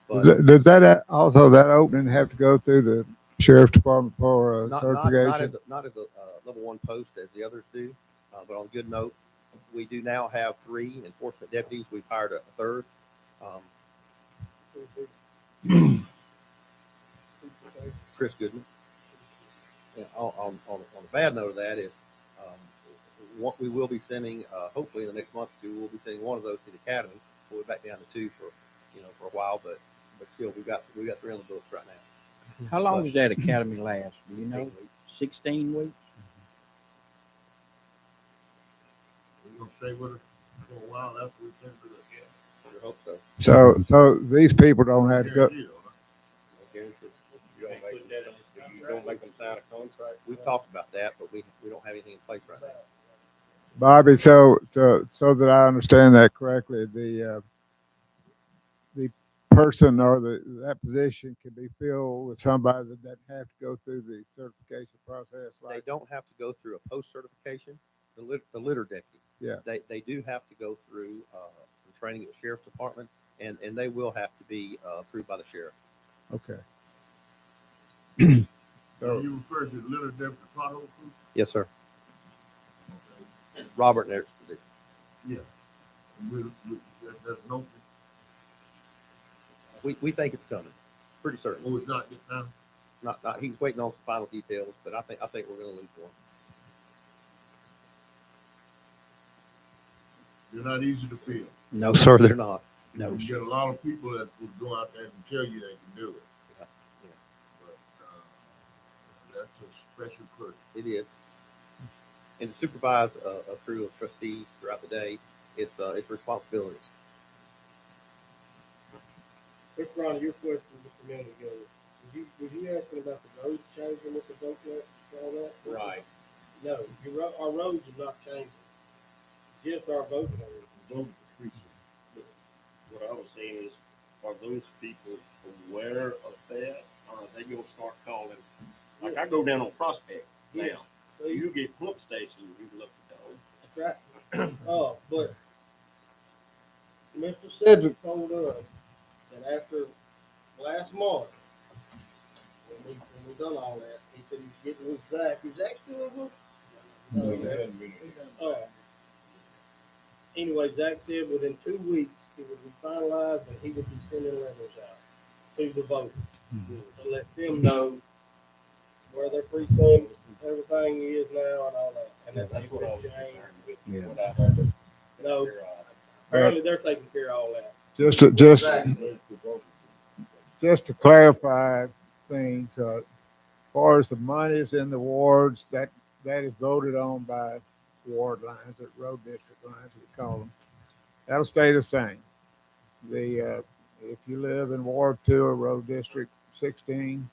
Does that also, that opening have to go through the sheriff's department for certification? Not as a level one post as the others do, but on a good note, we do now have 3 enforcement deputies. We've hired a third. Chris Goodman. And on a bad note of that is, what we will be sending, hopefully in the next month or two, we'll be sending one of those to the academy. We'll be back down to 2 for a while, but but still, we got 3 on the books right now. How long does that academy last? Do you 16 know? weeks. 16 weeks? We're gonna stay with us for a while after we finish with it, yeah. I hope so. So these people don't have to go. Guarantee, huh? No guarantee. You don't make them, you don't make them sign a contract. We've talked about that, but we don't have anything in place right now. Bobby, so that I understand that correctly, the person or that position can be filled with somebody that doesn't have to go through the certification process. They don't have to go through a post certification. The litter deputy. Yeah. They do have to go through some training at the sheriff's department, and they will have to be approved by the sheriff. Okay. So you refer to the litter deputy pothole crew? Yes, sir. Robert in Eric's position. Yeah. And that's no, We think it's coming. Pretty certain. oh, it's not yet now? Not he's waiting on some final details, but I think we're gonna lose one. They're not easy to fill. No, sir, they're not. No, You get a lot of people that will go out there and tell you they can do it. Yeah. But that's a special person. It is. And to supervise a crew of trustees throughout the day, it's a responsibility. Mr. Ronnie, your question just a minute ago, was you asking about the roads changing with the boat net and all that? Right. No, our roads are not changing, just our boat lanes. Vote increasing. What I was saying is, are those people aware of that? Or are they gonna start calling? Like I go down on Prospect now. Yes. So you get pump station, you look at those. That's right. But Mr. Cedric told us that after last month, when we done all that, he said he's getting with Zach. Is Zach still with us? No, they hadn't been. Anyway, Zach said within 2 weeks it would be finalized and he would be sending letters out to the voters to let them know where their precinct, everything is now and all that. And That's what I was concerned with. Yeah. What I heard. No, apparently they're taking care of all that. Just to clarify things, as far as the monies in the wards, that is voted on by ward lines, or road district lines, we call them. That'll stay the same. If you live in Ward 2 or Road District 16,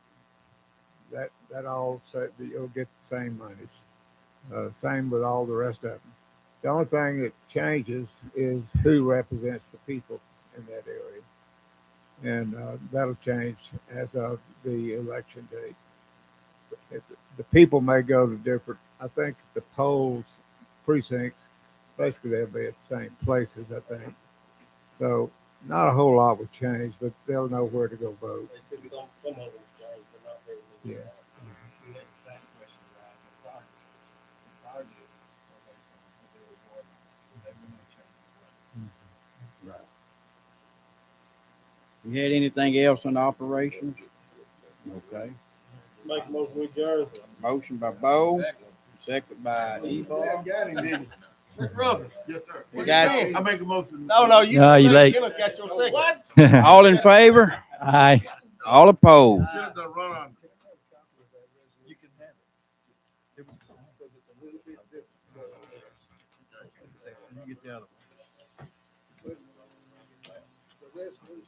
that all set, you'll get the same monies. Same with all the rest of them. The only thing that changes is who represents the people in that area. And that'll change as of the election date. The people may go to different, I think the polls, precincts, basically they'll be at the same places, I think. So not a whole lot will change, but they'll know where to go vote. They said some of them change, but not very many. Yeah. You had anything else on operations? Okay. Make a motion, we adjourn. Motion by Bo, second by Ebar. Got him, didn't Mr. Rogers. Yes, sir. We got- I make a motion. No, you. No, you late. Kenneth got your second. All in favor? Aye. All opposed? Kenneth done run on. You can have it. It was because it's a little bit different. You get the other one. The resolution